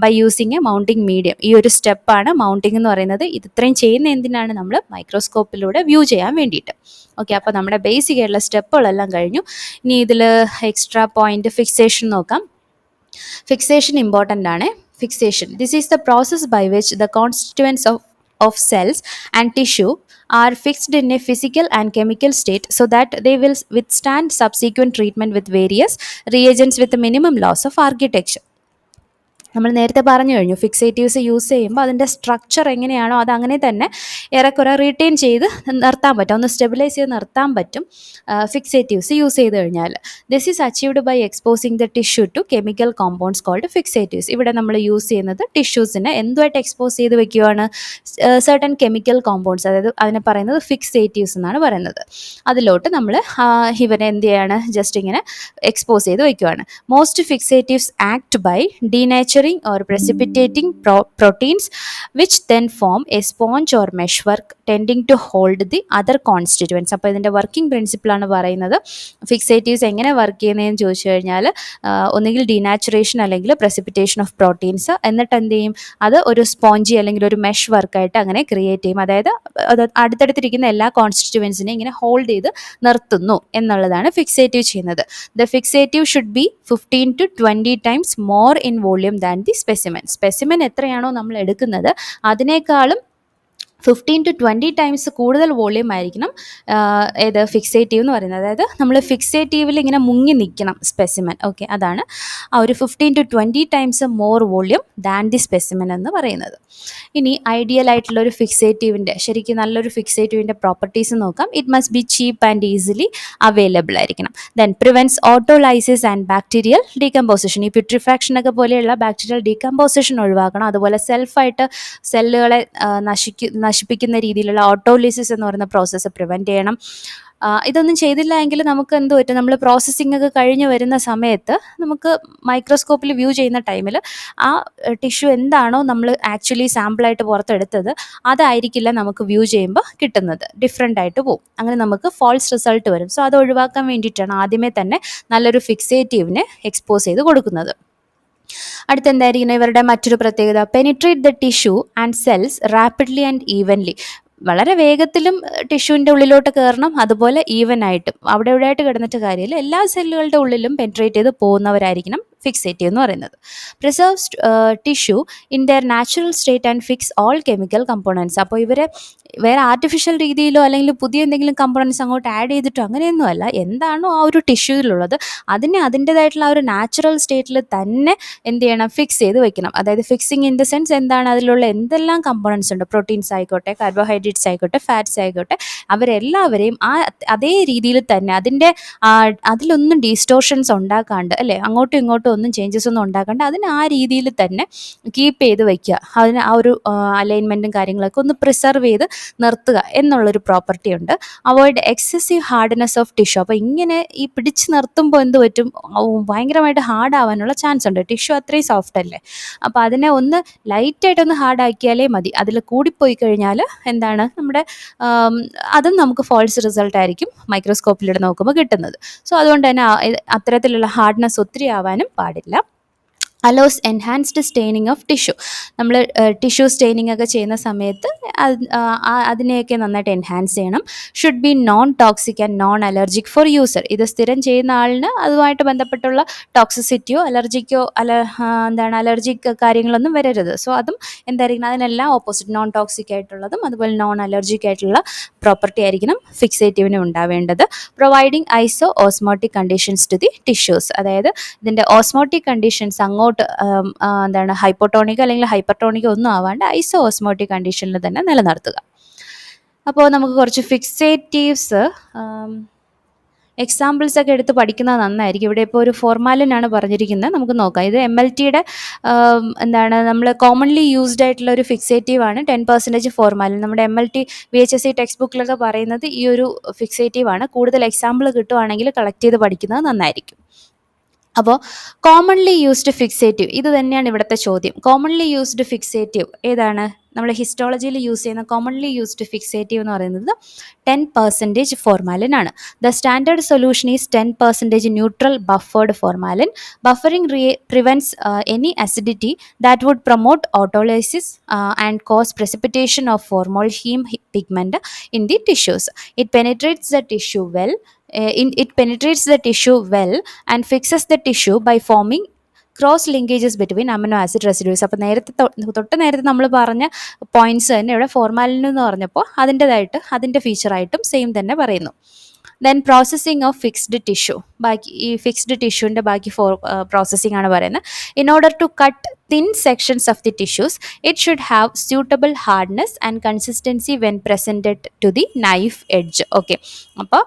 By using a mounting medium. ഈ ഒരു സ്റ്റെപ്പാണ് മൗണ്ടിങ് എന്ന് പറയുന്നത്. ഇത് ഇത്രയും ചെയ്യുന്ന എന്തിനാണ്? നമ്മൾ മൈക്രോസ്കോപ്പിലൂടെ വ്യൂ ചെയ്യാൻ വേണ്ടിയിട്ട്. ഓക്കെ, അപ്പോൾ നമ്മുടെ ബേസിക് ആയിട്ടുള്ള സ്റ്റെപ്പുകളെല്ലാം കഴിഞ്ഞു. ഇനി ഇതിൽ എക്സ്ട്രാ പോയിന്റ് ഫിക്സേഷൻ നോക്കാം. ഫിക്സേഷൻ ഇമ്പോർട്ടൻ്റ് ആണ്. Fixation, this is the process by which the constituents of of cells and tissue are fixed in a physical and chemical state so that they will withstand subsequent treatment with various reagents with a minimum loss of architecture. നമ്മൾ നേരത്തെ പറഞ്ഞു കഴിഞ്ഞു, fixatives use ചെയ്യുമ്പോൾ അതിൻ്റെ structure എങ്ങനെയാണോ അത് അങ്ങനെ തന്നെ ഏറെക്കുറെ റീറ്റെയിൻ ചെയ്ത് നിർത്താൻ പറ്റും, ഒന്ന് സ്റ്റെബിലൈസ് ചെയ്ത് നിർത്താൻ പറ്റും ഫിക്സേറ്റീവ്സ് യൂസ് ചെയ്ത് കഴിഞ്ഞാൽ. This is achieved by exposing the tissue to chemical compounds called fixatives. ഇവിടെ നമ്മൾ യൂസ് ചെയ്യുന്നത് ടിഷ്യൂസിനെ എന്തുമായിട്ട് എക്സ്പോസ് ചെയ്ത് വെക്കുകയാണ്? സർട്ടൻ കെമിക്കൽ കോമ്പൗണ്ട്സ്, അതായത് അതിനെ പറയുന്നത് ഫിക്സേറ്റീവ്സ് എന്നാണ് പറയുന്നത്. അതിലോട്ട് നമ്മൾ ഇവനെ എന്ത് ചെയ്യാണ്? ജസ്റ്റ് ഇങ്ങനെ എക്സ്പോസ് ചെയ്ത് വെക്കുകയാണ്. Most fixatives act by denaturing or precipitating proteins which then form a sponge or meshwork tending to hold the other constituents. അപ്പോൾ ഇതിൻ്റെ വർക്കിംഗ് പ്രിൻസിപ്പിളാണ് പറയുന്നത്. ഫിക്സേറ്റീവ്സ് എങ്ങനെ വർക്ക് ചെയ്യുന്നതെന്ന് ചോദിച്ചു കഴിഞ്ഞാൽ ഒന്നുകിൽ ഡീനാച്ചുറേഷൻ അല്ലെങ്കിൽ പ്രസിപ്പിറ്റേഷൻ ഓഫ് പ്രോട്ടീൻസ്, എന്നിട്ട് എന്ത് ചെയ്യും? അത് ഒരു സ്പോഞ്ചി അല്ലെങ്കിൽ ഒരു മെഷ് വർക്കായിട്ട് അങ്ങനെ ക്രിയേറ്റ് ചെയ്യും. അതായത് അത് അടുത്തടുത്തിരിക്കുന്ന എല്ലാ കോൺസ്റ്റിറ്റ്യുവൻസിനെയും ഇങ്ങനെ ഹോൾഡ് ചെയ്ത് നിർത്തുന്നു എന്നുള്ളതാണ് ഫിക്സേറ്റീവ് ചെയ്യുന്നത്. The fixative should be 15 to 20 times more in volume than the specimen. Specimen എത്രയാണോ നമ്മൾ എടുക്കുന്നത് അതിനേക്കാളും 15 to 20 times കൂടുതൽ വോളിയം ആയിരിക്കണം ഏത് ഫിക്സേറ്റീവ് എന്ന് പറയുന്നത്. അതായത് നമ്മൾ ഫിക്സേറ്റീവിൽ ഇങ്ങനെ മുങ്ങി നിൽക്കണം സ്പെസിമെൻ. ഓക്കെ, അതാണ് ആ ഒരു 15 to 20 times more volume than the specimen എന്ന് പറയുന്നത്. ഇനി ഐഡിയൽ ആയിട്ടുള്ള ഒരു ഫിക്സേറ്റീവിൻ്റെ, ശരിക്കും നല്ലൊരു ഫിക്സേറ്റീവിൻ്റെ പ്രോപ്പർട്ടീസ് നോക്കാം. It must be cheap and easily available ആയിരിക്കണം. Then prevents autolysis and bacterial decomposition. ഈ പ്യൂട്രിഫാക്ഷൻ ഒക്കെ പോലെയുള്ള ബാക്ടീരിയൽ ഡീകമ്പോസിഷൻ ഒഴിവാക്കണം. അതുപോലെ സെൽഫായിട്ട് സെല്ലുകളെ നശിപ്പിക്കുന്ന രീതിയിലുള്ള ഓട്ടോലിസിസ് എന്ന് പറയുന്ന പ്രോസസ്സ് പ്രിവെൻറ്റ് ചെയ്യണം. ഇതൊന്നും ചെയ്തില്ല എങ്കിൽ നമുക്ക് എന്ത് പറ്റും? നമ്മൾ പ്രോസസ്സിംഗ് ഒക്കെ കഴിഞ്ഞ് വരുന്ന സമയത്ത് നമുക്ക് മൈക്രോസ്കോപ്പിൽ വ്യൂ ചെയ്യുന്ന ടൈമിൽ ആ ടിഷ്യൂ എന്താണോ നമ്മൾ ആക്ച്വലി സാമ്പിളായിട്ട് പുറത്തെടുത്തത് അതായിരിക്കില്ല നമുക്ക് വ്യൂ ചെയ്യുമ്പോൾ കിട്ടുന്നത്, ഡിഫറെൻ്റ് ആയിട്ട് പോകും. അങ്ങനെ നമുക്ക് ഫോൾസ് റിസൾട്ട് വരും. സോ അത് ഒഴിവാക്കാൻ വേണ്ടിയിട്ടാണ് ആദ്യമേ തന്നെ നല്ലൊരു ഫിക്സേറ്റീവിനെ എക്സ്പോസ് ചെയ്ത് കൊടുക്കുന്നത്. അടുത്തെന്തായിരിക്കണം ഇവരുടെ മറ്റൊരു പ്രത്യേകത? Penetrate the tissue and cells rapidly and evenly. വളരെ വേഗത്തിലും ടിഷ്യൂവിൻ്റെ ഉള്ളിലോട്ട് കയറണം, അതുപോലെ ഈവൻ ആയിട്ടും. അവിടെ എവിടെയായിട്ട് കിടന്നിട്ട് കാര്യമില്ല, എല്ലാ സെല്ലുകളുടെ ഉള്ളിലും പെനിട്രേറ്റ് ചെയ്ത് പോകുന്നവരായിരിക്കണം ഫിക്സേറ്റീവ് എന്ന് പറയുന്നത്. Preserves tissue in their natural state and fix all chemical components. അപ്പോൾ ഇവരെ വേറെ ആർട്ടിഫിഷ്യൽ രീതിയിലോ അല്ലെങ്കിൽ പുതിയ എന്തെങ്കിലും കമ്പോണൻസ് അങ്ങോട്ട് ആഡ് ചെയ്തിട്ടോ അങ്ങനെയൊന്നുമല്ല, എന്താണോ ആ ഒരു ടിഷ്യൂവിലുള്ളത് അതിനെ അതിൻ്റെതായിട്ടുള്ള ആ ഒരു നാച്ചുറൽ സ്റ്റേറ്റിൽ തന്നെ എന്ത് ചെയ്യണം? ഫിക്സ് ചെയ്ത് വെക്കണം. അതായത് ഫിക്സിങ് ഇൻ ദ സെൻസ് എന്താണ്? അതിലുള്ള എന്തെല്ലാം കമ്പോണൻസ് ഉണ്ട്, പ്രോട്ടീൻസ് ആയിക്കോട്ടെ, കാർബോഹൈഡ്രേറ്റ്സ് ആയിക്കോട്ടെ, ഫാറ്റ്സ് ആയിക്കോട്ടെ, അവരെല്ലാവരെയും അതേ രീതിയിൽ തന്നെ അതിലൊന്നും ഡിസ്റ്റോർഷൻസ് ഉണ്ടാക്കാണ്ട്, അല്ലേ, അങ്ങോട്ടും ഇങ്ങോട്ടും ഒന്നും ചേഞ്ചസ് ഒന്നും ഉണ്ടാക്കാണ്ട് അതിന് ആ രീതിയിൽ തന്നെ കീപ്പ് ചെയ്ത് വയ്ക്കുക. അതിന് ആ ഒരു അലൈൻമെൻറ്റും കാര്യങ്ങളൊക്കെ ഒന്ന് പ്രിസർവ് ചെയ്ത് നിർത്തുക എന്നുള്ളൊരു പ്രോപ്പർട്ടി ഉണ്ട്. Avoid excessive hardness of tissue. അപ്പോൾ ഇങ്ങനെ ഈ പിടിച്ച് നിർത്തുമ്പോൾ എന്ത് പറ്റും? ഭയങ്കരമായിട്ട് ഹാർഡ് ആവാനുള്ള ചാൻസ് ഉണ്ട്. ടിഷ്യൂ അത്രയും സോഫ്റ്റ് അല്ലേ. അപ്പോൾ അതിനെ ഒന്ന് ലൈറ്റായിട്ടൊന്ന് ഹാർഡ് ആക്കിയാലേ മതി. അതിൽ കൂടിപ്പോയി കഴിഞ്ഞാൽ എന്താണ് നമ്മുടെ അതും നമുക്ക് ഫോൾസ് റിസൾട്ട് ആയിരിക്കും മൈക്രോസ്കോപ്പിലൂടെ നോക്കുമ്പോൾ കിട്ടുന്നത്. സോ അതുകൊണ്ട് തന്നെ അത്തരത്തിലുള്ള ഹാർഡ്നെസ് ഒത്തിരി ആവാനും പാടില്ല. Allows enhanced staining of tissue. നമ്മൾ ടിഷ്യൂ സ്റ്റെയിനിങ് ഒക്കെ ചെയ്യുന്ന സമയത്ത് അതിനെയൊക്കെ നന്നായിട്ട് എൻഹാൻസ് ചെയ്യണം. Should be non toxic and non allergic for user. ഇത് സ്ഥിരം ചെയ്യുന്ന ആളിന് അതുമായിട്ട് ബന്ധപ്പെട്ടുള്ള ടോക്സിസിറ്റിയോ അലർജിക്കോ അലർജിക് കാര്യങ്ങളൊന്നും വരരുത്. സോ അതും എന്തായിരിക്കണം? അതിനെല്ലാം ഓപ്പോസിറ്റ് നോൺ ടോക്സിക് ആയിട്ടുള്ളതും അതുപോലെ നോൺ അലർജിക് ആയിട്ടുള്ള പ്രോപ്പർട്ടി ആയിരിക്കണം ഫിക്സേറ്റീവിന് ഉണ്ടാവേണ്ടത്. Providing iso osmotic conditions to the tissues. അതായത് ഇതിൻ്റെ ഓസ്മോട്ടിക് കണ്ടീഷൻസ് അങ്ങോട്ട് ഹൈപ്പോട്ടോണിക് അല്ലെങ്കിൽ ഹൈപ്പർട്ടോണിക് ഒന്നും ആവാണ്ട് ഐസോ ഓസ്മോട്ടിക് കണ്ടീഷനിൽ തന്നെ നിലനിർത്തുക. അപ്പോൾ നമുക്ക് കുറച്ച് ഫിക്സേറ്റീവ്സ് എക്സാമ്പിൾസ് ഒക്കെ എടുത്ത് പഠിക്കുന്നത് നന്നായിരിക്കും. ഇവിടെ ഇപ്പോൾ ഒരു ഫോർമാലിനാണ് പറഞ്ഞിരിക്കുന്നത്, നമുക്ക് നോക്കാം. ഇത് MLTയുടെ നമ്മൾ കോമൺലി യൂസ്ഡ് ആയിട്ടുള്ള ഒരു ഫിക്സേറ്റീവ് ആണ് 10% ഫോർമാലിൻ. നമ്മുടെ MLT VHSC ടെക്സ്റ്റ് ബുക്കിലൊക്കെ പറയുന്നത് ഈ ഒരു ഫിക്സേറ്റീവ് ആണ്. കൂടുതൽ എക്സാമ്പിൾ കിട്ടുവാണെങ്കിൽ കളക്ട് ചെയ്ത് പഠിക്കുന്നത് നന്നായിരിക്കും. അപ്പോൾ കോമൺലി യൂസ്ഡ് ഫിക്സേറ്റീവ് ഇത് തന്നെയാണ് ഇവിടുത്തെ ചോദ്യം. കോമൺലി യൂസ്ഡ് ഫിക്സേറ്റീവ് ഏതാണ്? നമ്മൾ ഹിസ്റ്റോളജിയിൽ യൂസ് ചെയ്യുന്ന കോമൺലി യൂസ്ഡ് ഫിക്സേറ്റീവ് എന്ന് പറയുന്നത് 10% ഫോർമാലിൻ ആണ്. The standard solution is 10% neutral buffered formalin. Buffering prevents any acidity that would promote autolysis and cause precipitation of formol heme pigment in the tissues. It penetrates the tissue well and fixes the tissue by forming cross linkages between amino acid residues. അപ്പോൾ തൊട്ട് നേരത്തെ നമ്മൾ പറഞ്ഞ points തന്നെ ഇവിടെ formalin എന്ന് പറഞ്ഞപ്പോൾ അതിൻ്റെ ഫീച്ചറായിട്ടും സെയിം തന്നെ പറയുന്നു. Then processing of fixed tissue, ബാക്കി ഈ ഫിക്സ്ഡ് ടിഷ്യൂവിൻ്റെ ബാക്കി പ്രോസസ്സിംഗ് ആണ് പറയുന്നത്. In order to cut thin sections of the tissues, it should have suitable hardness and consistency when presented to the knife edge. Okay, അപ്പോൾ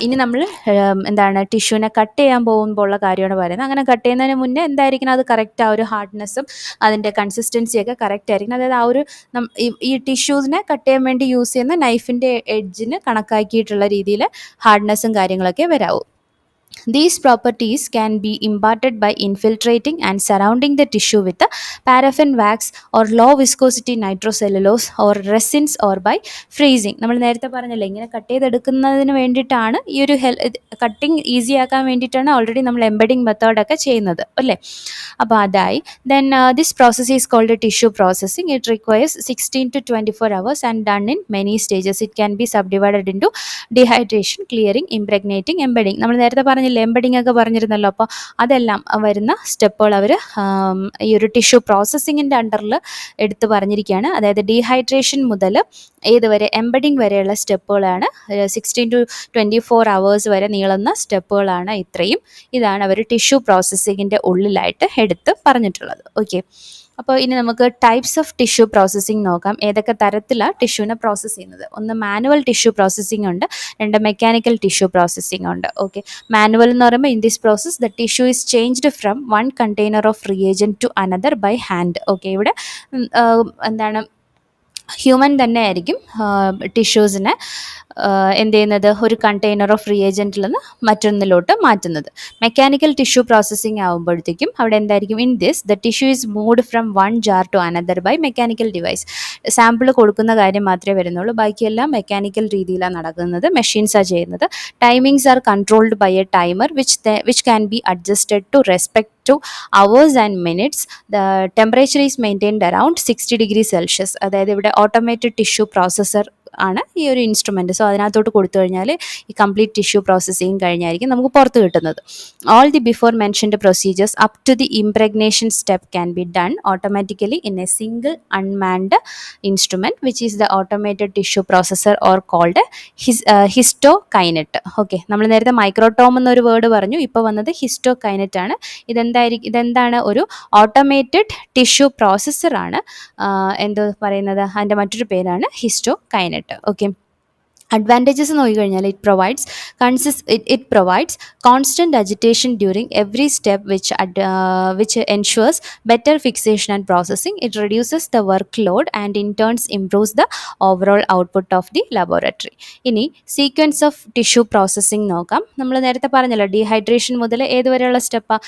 ഇനി നമ്മൾ എന്താണ് ടിഷ്യൂവിനെ കട്ട് ചെയ്യാൻ പോകുമ്പോൾ ഉള്ള കാര്യമാണ് പറയുന്നത്. അങ്ങനെ കട്ട് ചെയ്യുന്നതിന് മുന്നേ എന്തായിരിക്കണം, അത് കറക്റ്റ് ആ ഒരു ഹാർഡ്നെസ്സും അതിൻ്റെ കൺസിസ്റ്റൻസിയൊക്കെ കറക്റ്റ് ആയിരിക്കണം. അതായത് ആ ഒരു ഈ ടിഷ്യൂസിനെ കട്ട് ചെയ്യാൻ വേണ്ടി യൂസ് ചെയ്യുന്ന നൈഫിൻ്റെ എഡ്ജിന് കണക്കാക്കിയിട്ടുള്ള രീതിയിൽ ഹാർഡ്നെസ്സും കാര്യങ്ങളൊക്കെ വരാവൂ. These properties can be imparted by infiltrating and surrounding the tissue with a paraffin wax or low viscosity nitrocellulose or resins or by freezing. നമ്മൾ നേരത്തെ പറഞ്ഞല്ലോ ഇങ്ങനെ കട്ട് ചെയ്തെടുക്കുന്നതിന് വേണ്ടിയിട്ടാണ് ഈ ഒരു കട്ടിങ് ഈസി ആക്കാൻ വേണ്ടിയിട്ടാണ് ഓൾറെഡി നമ്മൾ എംബഡിങ് മെത്തേഡൊക്കെ ചെയ്യുന്നത് അല്ലേ. അപ്പോൾ അതായി then this process is called tissue processing. It requires 16 to 24 hours and done in many stages. It can be subdivided into dehydration, clearing, impregnating, embedding. നമ്മൾ നേരത്തെ പറഞ്ഞില്ലേ എംബഡിങ് ഒക്കെ പറഞ്ഞിരുന്നല്ലോ. അപ്പോൾ അതെല്ലാം വരുന്ന സ്റ്റെപ്പുകൾ അവർ ഈ ഒരു ടിഷ്യൂ പ്രോസസ്സിങ്ങിൻ്റെ അണ്ടറിൽ എടുത്ത് പറഞ്ഞിരിക്കുകയാണ്. അതായത് ഡീഹൈഡ്രേഷൻ മുതൽ ഏതുവരെ എംബഡിങ് വരെയുള്ള സ്റ്റെപ്പുകളാണ്. 16 to 24 hours വരെ നീളുന്ന സ്റ്റെപ്പുകളാണ് ഇത്രയും. ഇതാണ് അവർ ടിഷ്യൂ പ്രോസസ്സിങ്ങിൻ്റെ ഉള്ളിലായിട്ട് എടുത്ത് പറഞ്ഞിട്ടുള്ളത്. ഓക്കെ, അപ്പോൾ ഇനി നമുക്ക് ടൈപ്സ് ഓഫ് ടിഷ്യൂ പ്രോസസ്സിങ് നോക്കാം. ഏതൊക്കെ തരത്തിലാണ് ടിഷ്യൂവിനെ പ്രോസസ്സ് ചെയ്യുന്നത്. ഒന്ന് മാനുവൽ ടിഷ്യൂ പ്രോസസ്സിംഗ് ഉണ്ട്, രണ്ട് മെക്കാനിക്കൽ ടിഷ്യൂ പ്രോസസ്സിംഗ് ഉണ്ട്. ഓക്കെ, മാനുവൽ എന്ന് പറയുമ്പോൾ in this process the tissue is changed from one container of reagent to another by hand. Okay, ഇവിടെ എന്താണ് ഹ്യൂമൻ തന്നെ ആയിരിക്കും ടിഷ്യൂസിനെ എന്ത് ചെയ്യുന്നത്, ഒരു കണ്ടെയ്നർ ഓഫ് റിയേജൻറ്റിൽ നിന്ന് മറ്റൊന്നിലോട്ട് മാറ്റുന്നത്. മെക്കാനിക്കൽ ടിഷ്യൂ പ്രോസസ്സിംഗ് ആകുമ്പോഴത്തേക്കും അവിടെ എന്തായിരിക്കും, in this the tissue is moved from one jar to another by mechanical device. Sample കൊടുക്കുന്ന കാര്യം മാത്രമേ വരുന്നുള്ളൂ, ബാക്കിയെല്ലാം മെക്കാനിക്കൽ രീതിയിലാണ് നടക്കുന്നത്, മെഷീൻസാണ് ചെയ്യുന്നത്. Timings are controlled by a timer which can be adjusted to respect to hours and minutes. The temperature is maintained around 60 degrees Celsius. അതായത് ഇവിടെ ഓട്ടോമേറ്റഡ് ടിഷ്യൂ പ്രോസസ്സർ ആണ് ഈ ഒരു ഇൻസ്ട്രുമെൻറ്റ്. സോ അതിനകത്തോട്ട് കൊടുത്തു കഴിഞ്ഞാൽ ഈ കംപ്ലീറ്റ് ടിഷ്യൂ പ്രോസസ്സിങ് കഴിഞ്ഞായിരിക്കും നമുക്ക് പുറത്ത് കിട്ടുന്നത്. All the before mentioned procedures up to the impregnation step can be done automatically in a single unmanned instrument which is the automated tissue processor or called histokinette. Okay, നമ്മൾ നേരത്തെ microtome എന്നൊരു word പറഞ്ഞു, ഇപ്പോൾ വന്നത് ഹിസ്റ്റോകൈനറ്റ് ആണ്. ഇതെന്താണ്, ഒരു automated tissue പ്രോസസ്സറാണ്. എന്ത് പറയുന്നത്, അതിൻ്റെ മറ്റൊരു പേരാണ് ഹിസ്റ്റോകൈനറ്റ്. ഓക്കെ, അഡ്വാൻറ്റേജസ് നോക്കിക്കഴിഞ്ഞാൽ it provides constant agitation during every step which ensures better fixation and processing. It reduces the workload and in turns improves the overall output of the laboratory. ഇനി sequence of tissue processing നോക്കാം. നമ്മൾ നേരത്തെ പറഞ്ഞല്ലോ dehydration മുതൽ ഏതുവരെയുള്ള സ്റ്റെപ്പാണ്,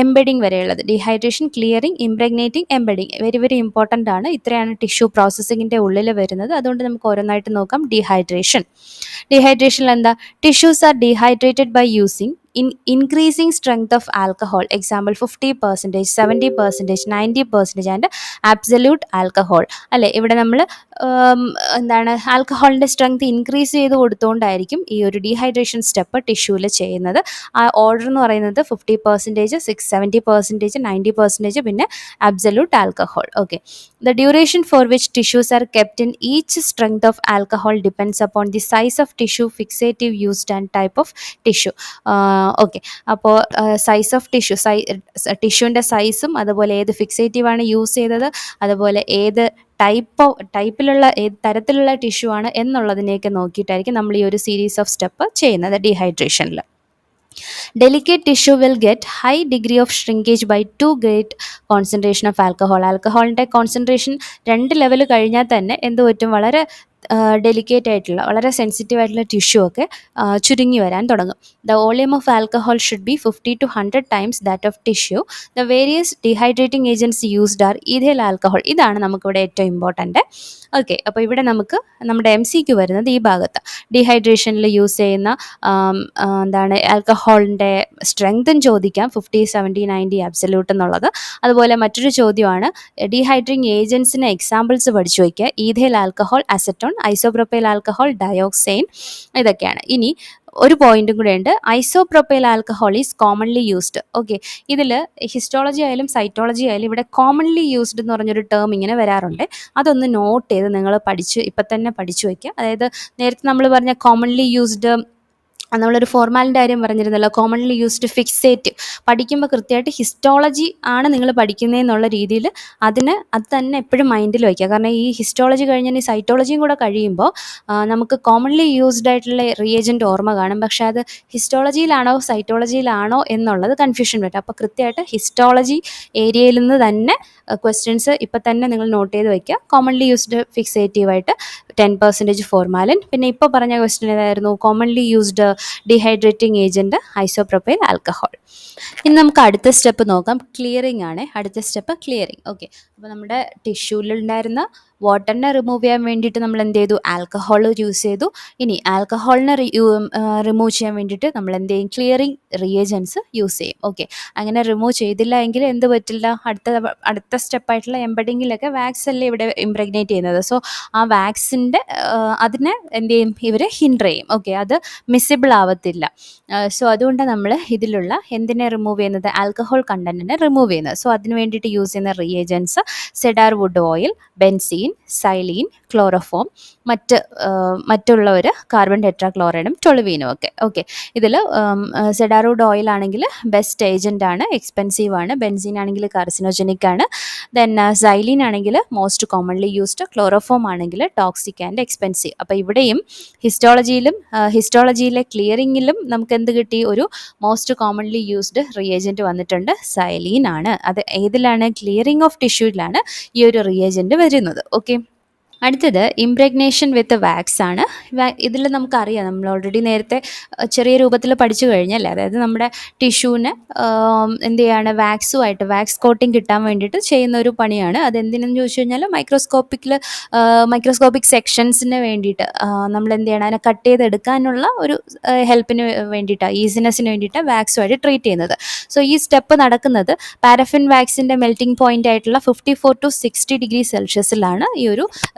embedding വരെയുള്ളത്. Dehydration, clearing, impregnating, embedding very very important ആണ്. ഇത്രയാണ് ടിഷ്യൂ പ്രോസസ്സിങ്ങിൻ്റെ ഉള്ളിൽ വരുന്നത്. അതുകൊണ്ട് നമുക്ക് ഓരോന്നായിട്ട് നോക്കാം. ഡീഹൈഡ്രേഷനിൽ എന്താ, tissues are dehydrated by using increasing strength of alcohol, example 50%, 70%, 90% and absolute alcohol അല്ലേ. ഇവിടെ നമ്മൾ എന്താണ് ആൽക്കഹോളിൻ്റെ സ്ട്രെങ്ത് ഇൻക്രീസ് ചെയ്ത് കൊടുത്തുകൊണ്ടായിരിക്കും ഈ ഒരു ഡീഹൈഡ്രേഷൻ സ്റ്റെപ്പ് ടിഷ്യൂവിൽ ചെയ്യുന്നത്. ആ ഓർഡർ എന്ന് പറയുന്നത് 50%, 70%, 90%, പിന്നെ absolute alcohol. Okay, the duration for which tissues are kept in each strength of alcohol depends upon the size of tissue fixative used and type of tissue. Okay, അപ്പോൾ size of ടിഷ്യൂവിൻ്റെ സൈസും അതുപോലെ ഏത് ഫിക്സേറ്റീവാണ് use ചെയ്തത്, അതുപോലെ ഏത് ടൈപ്പിലുള്ള ഏത് തരത്തിലുള്ള ടിഷ്യൂ ആണ് എന്നുള്ളതിനെയൊക്കെ നോക്കിയിട്ടായിരിക്കും നമ്മൾ ഈ ഒരു സീരീസ് ഓഫ് സ്റ്റെപ്പ് ചെയ്യുന്നത് ഡീഹൈഡ്രേഷനിൽ. Delicate tissue will get high degree of shrinkage by too great concentration of alcohol. ആൽക്കഹോളിൻ്റെ കോൺസെൻട്രേഷൻ 2 ലെവൽ കഴിഞ്ഞാൽ തന്നെ എന്ത് പറ്റും, വളരെ ഡെലിക്കേറ്റ് ആയിട്ടുള്ള വളരെ സെൻസിറ്റീവ് ആയിട്ടുള്ള ടിഷ്യൂ ഒക്കെ ചുരുങ്ങി വരാൻ തുടങ്ങും. The volume of alcohol should be 50 to 100 times that of tissue. The various dehydrating agents used are ethyl alcohol. ഇതാണ് നമുക്കിവിടെ ഏറ്റവും ഇമ്പോർട്ടൻ്റ്. ഓക്കെ, അപ്പോൾ ഇവിടെ നമുക്ക് നമ്മുടെ MCQ വരുന്നത് ഈ ഭാഗത്ത്. ഡീഹൈഡ്രേഷനിൽ യൂസ് ചെയ്യുന്ന എന്താണ് ആൽക്കഹോളിൻ്റെ സ്ട്രെങ്തും ചോദിക്കാം, 50, 70, 90 അബ്സല്യൂട്ട് എന്നുള്ളത്. അതുപോലെ മറ്റൊരു ചോദ്യമാണ് ഡീഹൈഡ്രേറ്റിംഗ് ഏജൻസിന് എക്സാമ്പിൾസ് പഠിച്ചു വയ്ക്കുക. Ethyl alcohol, acetone, isopropyl alcohol, dioxane, ഇതൊക്കെയാണ്. ഇനി ഒരു പോയിന്റും കൂടെ ഉണ്ട്. Isopropyl alcohol is commonly used. Okay, ഇതിൽ ഹിസ്റ്റോളജി ആയാലും സൈറ്റോളജി ആയാലും ഇവിടെ കോമൺലി യൂസ്ഡ് എന്ന് പറഞ്ഞൊരു ടേം ഇങ്ങനെ വരാറുണ്ട്. അതൊന്ന് നോട്ട് ചെയ്ത് നിങ്ങൾ ഇപ്പം തന്നെ പഠിച്ചു വയ്ക്കുക. അതായത് നേരത്തെ നമ്മൾ പറഞ്ഞ കോമൺലി യൂസ്ഡ്, നമ്മളൊരു ഫോർമാലിൻ്റെ കാര്യം പറഞ്ഞിരുന്നല്ലോ, കോമൺലി യൂസ്ഡ് ഫിക്സേറ്റീവ്. പഠിക്കുമ്പോൾ കൃത്യമായിട്ട് ഹിസ്റ്റോളജി ആണ് നിങ്ങൾ പഠിക്കുന്നതെന്നുള്ള രീതിയിൽ അത് തന്നെ എപ്പോഴും മൈൻഡിൽ വയ്ക്കുക. കാരണം ഈ ഹിസ്റ്റോളജി കഴിഞ്ഞാൽ ഈ സൈറ്റോളജിയും കൂടെ കഴിയുമ്പോൾ നമുക്ക് കോമൺലി യൂസ്ഡ് ആയിട്ടുള്ള റിയേജൻറ്റ് ഓർമ്മ കാണും, പക്ഷേ അത് ഹിസ്റ്റോളജിയിലാണോ സൈറ്റോളജിയിലാണോ എന്നുള്ളത് കൺഫ്യൂഷൻ വരും. അപ്പോൾ കൃത്യമായിട്ട് ഹിസ്റ്റോളജി ഏരിയയിൽ നിന്ന് തന്നെ ക്വസ്റ്റ്യൻസ് ഇപ്പം തന്നെ നിങ്ങൾ നോട്ട് ചെയ്ത് വയ്ക്കുക. കോമൺലി യൂസ്ഡ് ഫിക്സേറ്റീവായിട്ട് 10% ഫോർമാലിൻ. പിന്നെ ഇപ്പോൾ പറഞ്ഞ ക്വസ്റ്റ്യൻ ഏതായിരുന്നു? Commonly used dehydrating agent isopropyl alcohol. ഇനി നമുക്ക് അടുത്ത സ്റ്റെപ്പ് നോക്കാം. ക്ലിയറിംഗ് ആണ് അടുത്ത സ്റ്റെപ്പ്, ക്ലിയറിംഗ്. ഓക്കെ, അപ്പോൾ നമ്മുടെ ടിഷ്യൂലുണ്ടായിരുന്ന വാട്ടറിനെ റിമൂവ് ചെയ്യാൻ വേണ്ടിയിട്ട് നമ്മൾ എന്ത് ചെയ്തു? ആൽക്കഹോൾ യൂസ് ചെയ്തു. ഇനി ആൽക്കഹോളിനെ റിമൂവ് ചെയ്യാൻ വേണ്ടിയിട്ട് നമ്മൾ എന്ത് ചെയ്യും? ക്ലിയറിംഗ് റിയേജൻസ് യൂസ് ചെയ്യും. ഓക്കെ, അങ്ങനെ റിമൂവ് ചെയ്തില്ല എങ്കിൽ എന്ത് പറ്റില്ല? അടുത്ത സ്റ്റെപ്പായിട്ടുള്ള എംബഡിങ്ങിലൊക്കെ വാക്സ് അല്ലേ ഇവിടെ ഇംപ്രഗ്നേറ്റ് ചെയ്യുന്നത്. സോ ആ വാക്സിൻ്റെ അതിനെ എന്ത് ചെയ്യും? ഇവർ ഹിൻഡർ ചെയ്യും. ഓക്കെ, അത് മിസിബിൾ ആവത്തില്ല. സോ അതുകൊണ്ട് നമ്മൾ ഇതിലുള്ള എന്തിനെ റിമൂവ് ചെയ്യുന്നത്? ആൽക്കഹോൾ കണ്ടന്റിനെ റിമൂവ് ചെയ്യുന്നത്. സോ അതിന് വേണ്ടിയിട്ട് യൂസ് ചെയ്യുന്ന reagents cedar wood oil, benzene, xylene, chloroform, മറ്റുള്ള ഒരു കാർബൺ ടെട്രാക്ലോറൈഡും ടൊളുവീനും ഒക്കെ. ഓക്കെ, ഇതിൽ സെഡാർവുഡ് ഓയിൽ ആണെങ്കിൽ ബെസ്റ്റ് ഏജൻ്റ് ആണ്, എക്സ്പെൻസീവ് ആണ്. ബെൻസീൻ ആണെങ്കിൽ കാർസിനോജനിക് ആണ്. ദെൻ സൈലീൻ ആണെങ്കിൽ മോസ്റ്റ് കോമൺലി യൂസ്ഡ്. ക്ലോറോഫോം ആണെങ്കിൽ ടോക്സിക് ആൻഡ് എക്സ്പെൻസീവ്. അപ്പോൾ ഇവിടെയും ഹിസ്റ്റോളജിയിലെ ക്ലിയറിങ്ങിലും നമുക്ക് എന്ത് കിട്ടി? ഒരു മോസ്റ്റ് കോമൺലി യൂസ്ഡ് റിയേജൻറ്റ് വന്നിട്ടുണ്ട്, സൈലീൻ ആണ്. അത് ഏതിലാണ്? ക്ലിയറിംഗ് ഓഫ് ടിഷ്യൂലാണ് ഈ ഒരു റിയേജൻറ്റ് വരുന്നത്. ഓക്കെ, അടുത്തത് ഇംപ്രഗ്നേഷൻ വിത്ത് വാക്സ് ആണ്. ഇതിൽ നമുക്കറിയാം, നമ്മൾ ഓൾറെഡി നേരത്തെ ചെറിയ രൂപത്തിൽ പഠിച്ചു കഴിഞ്ഞല്ലേ. അതായത് നമ്മുടെ ടിഷ്യൂവിന് എന്ത് ചെയ്യാണ്? വാക്സ് കോട്ടിങ് കിട്ടാൻ വേണ്ടിയിട്ട് ചെയ്യുന്ന ഒരു പണിയാണ്. അതെന്തിനെന്ന് ചോദിച്ചു കഴിഞ്ഞാൽ മൈക്രോസ്കോപ്പിക് സെക്ഷൻസിന് വേണ്ടിയിട്ട് നമ്മൾ എന്ത് ചെയ്യണം? അതിനെ കട്ട് ചെയ്തെടുക്കാനുള്ള ഒരു ഹെൽപ്പിന് വേണ്ടിയിട്ടാണ്, ഈസിനെസ്സിന് വേണ്ടിയിട്ട് വാക്സുമായിട്ട് ട്രീറ്റ് ചെയ്യുന്നത്. സോ ഈ സ്റ്റെപ്പ് നടക്കുന്നത് പാരഫിൻ വാക്സിൻ്റെ മെൽറ്റിംഗ് പോയിൻ്റ് ആയിട്ടുള്ള 54 to 60 ഡിഗ്രി സെൽഷ്യസിലാണ് ഈ ഒരു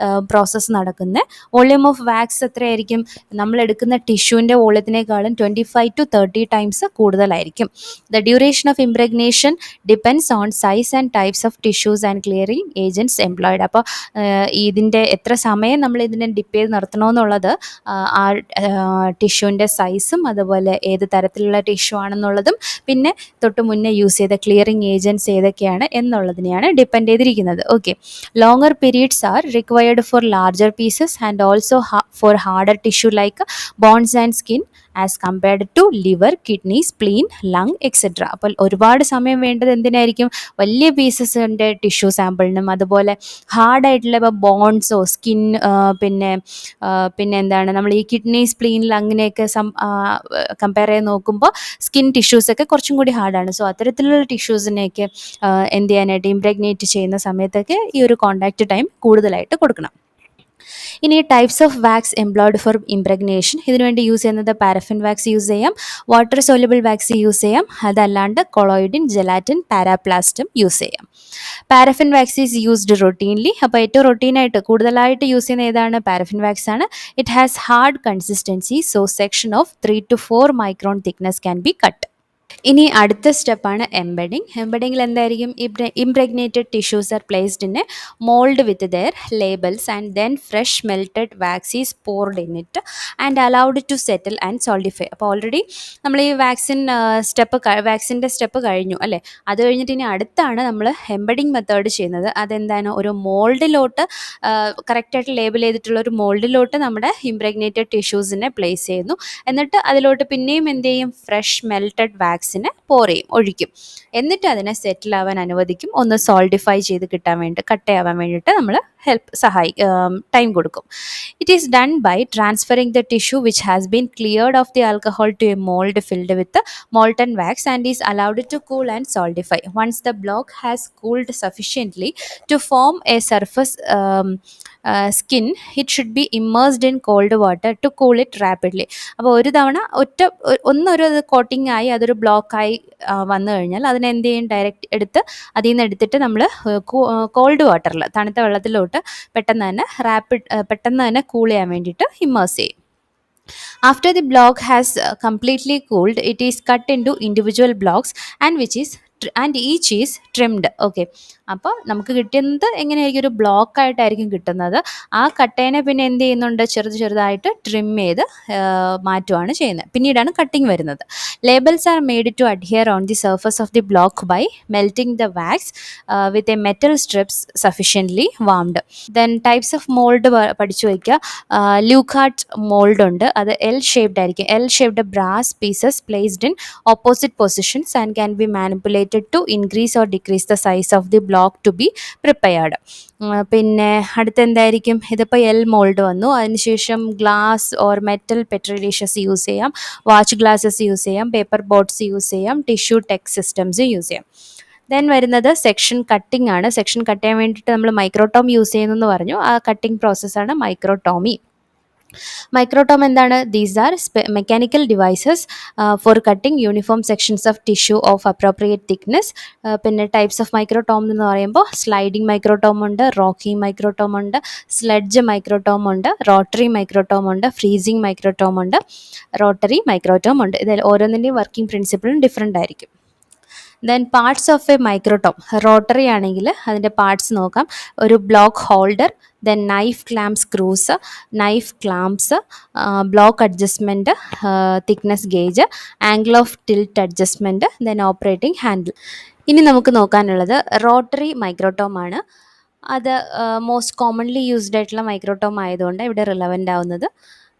പ്രോസസ്സ് നടക്കുന്നത്. വോളിയം ഓഫ് വാക്സ് എത്രയായിരിക്കും? നമ്മൾ എടുക്കുന്ന ടിഷ്യൂവിൻ്റെ വോളിയത്തിനേക്കാളും 25 to 30 ടൈംസ് കൂടുതലായിരിക്കും. The duration of impregnation depends on size and types of tissues and clearing agents employed. അപ്പോൾ ഇതിൻ്റെ എത്ര സമയം നമ്മൾ ഇതിനെ ഡിപ്പ് ചെയ്ത് നിർത്തണമെന്നുള്ളത് ആ ടിഷ്യൂവിൻ്റെ സൈസും അതുപോലെ ഏത് തരത്തിലുള്ള ടിഷ്യൂ ആണെന്നുള്ളതും പിന്നെ തൊട്ട് മുന്നേ യൂസ് ചെയ്ത ക്ലിയറിംഗ് ഏജൻറ്റ്സ് ഏതൊക്കെയാണ് എന്നുള്ളതിനെയാണ് ഡിപ്പെൻഡ് ചെയ്തിരിക്കുന്നത്. Okay, longer periods are required for larger pieces and also for harder tissue like bones and skin as compared to liver, kidney, spleen, lung, etc. അപ്പോൾ ഒരുപാട് സമയം വേണ്ടത് എന്തിനായിരിക്കും? വലിയ പീസസിൻ്റെ ടിഷ്യൂ സാമ്പിളിനും അതുപോലെ ഹാർഡായിട്ടുള്ള ഇപ്പോൾ ബോൺസോ സ്കിൻ പിന്നെ എന്താണ് നമ്മൾ ഈ കിഡ്നി, സ്പ്ലീൻ, ലങ്ങിനെയൊക്കെ കമ്പയർ ചെയ്ത് നോക്കുമ്പോൾ സ്കിൻ ടിഷ്യൂസൊക്കെ കുറച്ചും കൂടി ഹാർഡാണ്. സോ അത്തരത്തിലുള്ള ടിഷ്യൂസിനെയൊക്കെ എന്ത് ചെയ്യാനായിട്ട് ഇംപ്രഗ്നേറ്റ് ചെയ്യുന്ന സമയത്തൊക്കെ ഈ ഒരു കോണ്ടാക്റ്റ് ടൈം കൂടുതലായിട്ട് കൊടുക്കണം. ഇനി types of wax employed for impregnation. ഇതിനുവേണ്ടി യൂസ് ചെയ്യുന്നത് പാരഫിൻ വാക്സ് യൂസ് ചെയ്യാം, വാട്ടർ സോല്യുബിൾ വാക്സ് യൂസ് ചെയ്യാം, അതല്ലാണ്ട് കൊളോയിഡിൻ, ജെലാറ്റിൻ, പാരാപ്ലാസ്റ്റും യൂസ് ചെയ്യാം. Paraffin wax is used routinely. അപ്പോൾ ഏറ്റവും റൊട്ടീനായിട്ട് കൂടുതലായിട്ട് യൂസ് ചെയ്യുന്ന ഏതാണ്? പാരഫിൻ വാക്സ് ആണ്. It has hard consistency, so section of 3 to 4 micron thickness can be cut. ഇനി അടുത്ത സ്റ്റെപ്പാണ് എംബഡിങ്. എംബഡിങ്ങിൽ എന്തായിരിക്കും? Impregnated tissues are placed in A mould with their labels and then fresh melted wax is poured in it and allowed to settle and solidify. അപ്പോൾ already നമ്മൾ ഈ വാക്സിൻ്റെ step കഴിഞ്ഞു അല്ലേ. അത് കഴിഞ്ഞിട്ട് ഇനി അടുത്താണ് നമ്മൾ എംബഡിങ് മെത്തേഡ് ചെയ്യുന്നത്. അതെന്താണ്? ഒരു മോൾഡിലോട്ട് കറക്റ്റായിട്ട് ലേബൽ ചെയ്തിട്ടുള്ള ഒരു മോൾഡിലോട്ട് നമ്മുടെ ഇംപ്രഗ്നേറ്റഡ് ടിഷ്യൂസിനെ പ്ലേസ് ചെയ്യുന്നു. എന്നിട്ട് അതിലോട്ട് പിന്നെയും എന്ത് ചെയ്യും? ഫ്രഷ് മെൽറ്റഡ് വാക്സിനെ ഒഴിക്കും. എന്നിട്ട് അതിനെ സെറ്റിൽ ആവാൻ അനുവദിക്കും. ഒന്ന് സോൾഡിഫൈ ചെയ്ത് കട്ടയാവാൻ വേണ്ടിയിട്ട് നമ്മൾ ടൈം കൊടുക്കും. It is done by transferring the tissue which has been cleared of the alcohol to a mould filled with molten wax and is allowed to cool and solidify. Once the block has cooled sufficiently to form a surface skin it should be immersed in cold water to cool it rapidly. അപ്പോൾ ഒരു തവണ അത് coating ആയി അതൊരു ബ്ലോക്കായി വന്നു കഴിഞ്ഞാൽ അതിനെ എന്ത് ചെയ്യും? ഡയറക്റ്റ് അതിൽ നിന്ന് എടുത്തിട്ട് നമ്മൾ കോൾഡ് വാട്ടറിൽ, തണുത്ത വെള്ളത്തിലോട്ട് പെട്ടെന്ന് തന്നെ കൂൾ ചെയ്യാൻ വേണ്ടിയിട്ട് ഇമ്മേഴ്സ് ചെയ്യും. After the block has completely cooled, it is cut into individual blocks and which is and each is trimmed. Okay, അപ്പോൾ നമുക്ക് കിട്ടുന്നത് എങ്ങനെയായിരിക്കും, ഒരു ബ്ലോക്ക് ആയിട്ടായിരിക്കും കിട്ടുന്നത്. ആ കട്ടേനെ പിന്നെ എന്ത് ചെയ്യുന്നുണ്ട്, ചെറുതായിട്ട് ട്രിം ചെയ്ത് മാറ്റുകയാണ് ചെയ്യുന്നത്. പിന്നീടാണ് കട്ടിങ് വരുന്നത്. Labels are made to adhere on the surface of the block by melting the wax with a metal strips sufficiently warmed. Then types of mould പഠിച്ചു വയ്ക്കുക. ലൂക്കാർട്ട് മോൾഡ് ഉണ്ട്, അത് എൽ ഷേപ്ഡ് ആയിരിക്കും. L shaped brass pieces placed in opposite positions and can be manipulated to increase or decrease the size of the block to be prepared. പിന്നെ അടുത്ത എന്തായിരിക്കും, ഇതിപ്പോൾ L mould വന്നു. അതിനുശേഷം glass or metal Petri dishes use ചെയ്യാം, watch glasses use ചെയ്യാം, paper boats use ചെയ്യാം, tissue tech systems use ചെയ്യാം. ദെൻ വരുന്നത് സെക്ഷൻ കട്ടിംഗ് ആണ്. സെക്ഷൻ കട്ട് ചെയ്യാൻ വേണ്ടിയിട്ട് നമ്മൾ മൈക്രോടോം യൂസ് ചെയ്യുന്നു പറഞ്ഞു. ആ കട്ടിംഗ് പ്രോസസ്സാണ് മൈക്രോടോമി. മൈക്രോടോം എന്താണ്? These are mechanical devices for cutting uniform sections of tissue of appropriate thickness. പിന്നെ ടൈപ്സ് ഓഫ് മൈക്രോടോം എന്ന് പറയുമ്പോൾ സ്ലൈഡിംഗ് മൈക്രോടോം ഉണ്ട്, റോക്കിംഗ് മൈക്രോടോം ഉണ്ട്, സ്ലെഡ്ജ് മൈക്രോടോം ഉണ്ട്, റോട്ടറി മൈക്രോടോം ഉണ്ട്, ഫ്രീസിംഗ് മൈക്രോടോം ഉണ്ട്, റോട്ടറി മൈക്രോടോം ഉണ്ട്. ഇതിൽ ഓരോന്നിൻ്റെയും വർക്കിംഗ് പ്രിൻസിപ്പിളും ഡിഫറെൻ്റ് ആയിരിക്കും. Then parts of a microtome. Rotary ആണെങ്കിൽ അതിൻ്റെ പാർട്സ് നോക്കാം. ഒരു block holder, then knife clamp screws, knife clamps, block adjustment, thickness gauge, angle of tilt adjustment, then operating handle. ഇനി നമുക്ക് നോക്കാനുള്ളത് റോട്ടറി മൈക്രോടോം ആണ്. അത് മോസ്റ്റ് കോമൺലി യൂസ്ഡ് ആയിട്ടുള്ള microtome ആയതുകൊണ്ട് ഇവിടെ റിലവൻ്റ് ആവുന്നത്.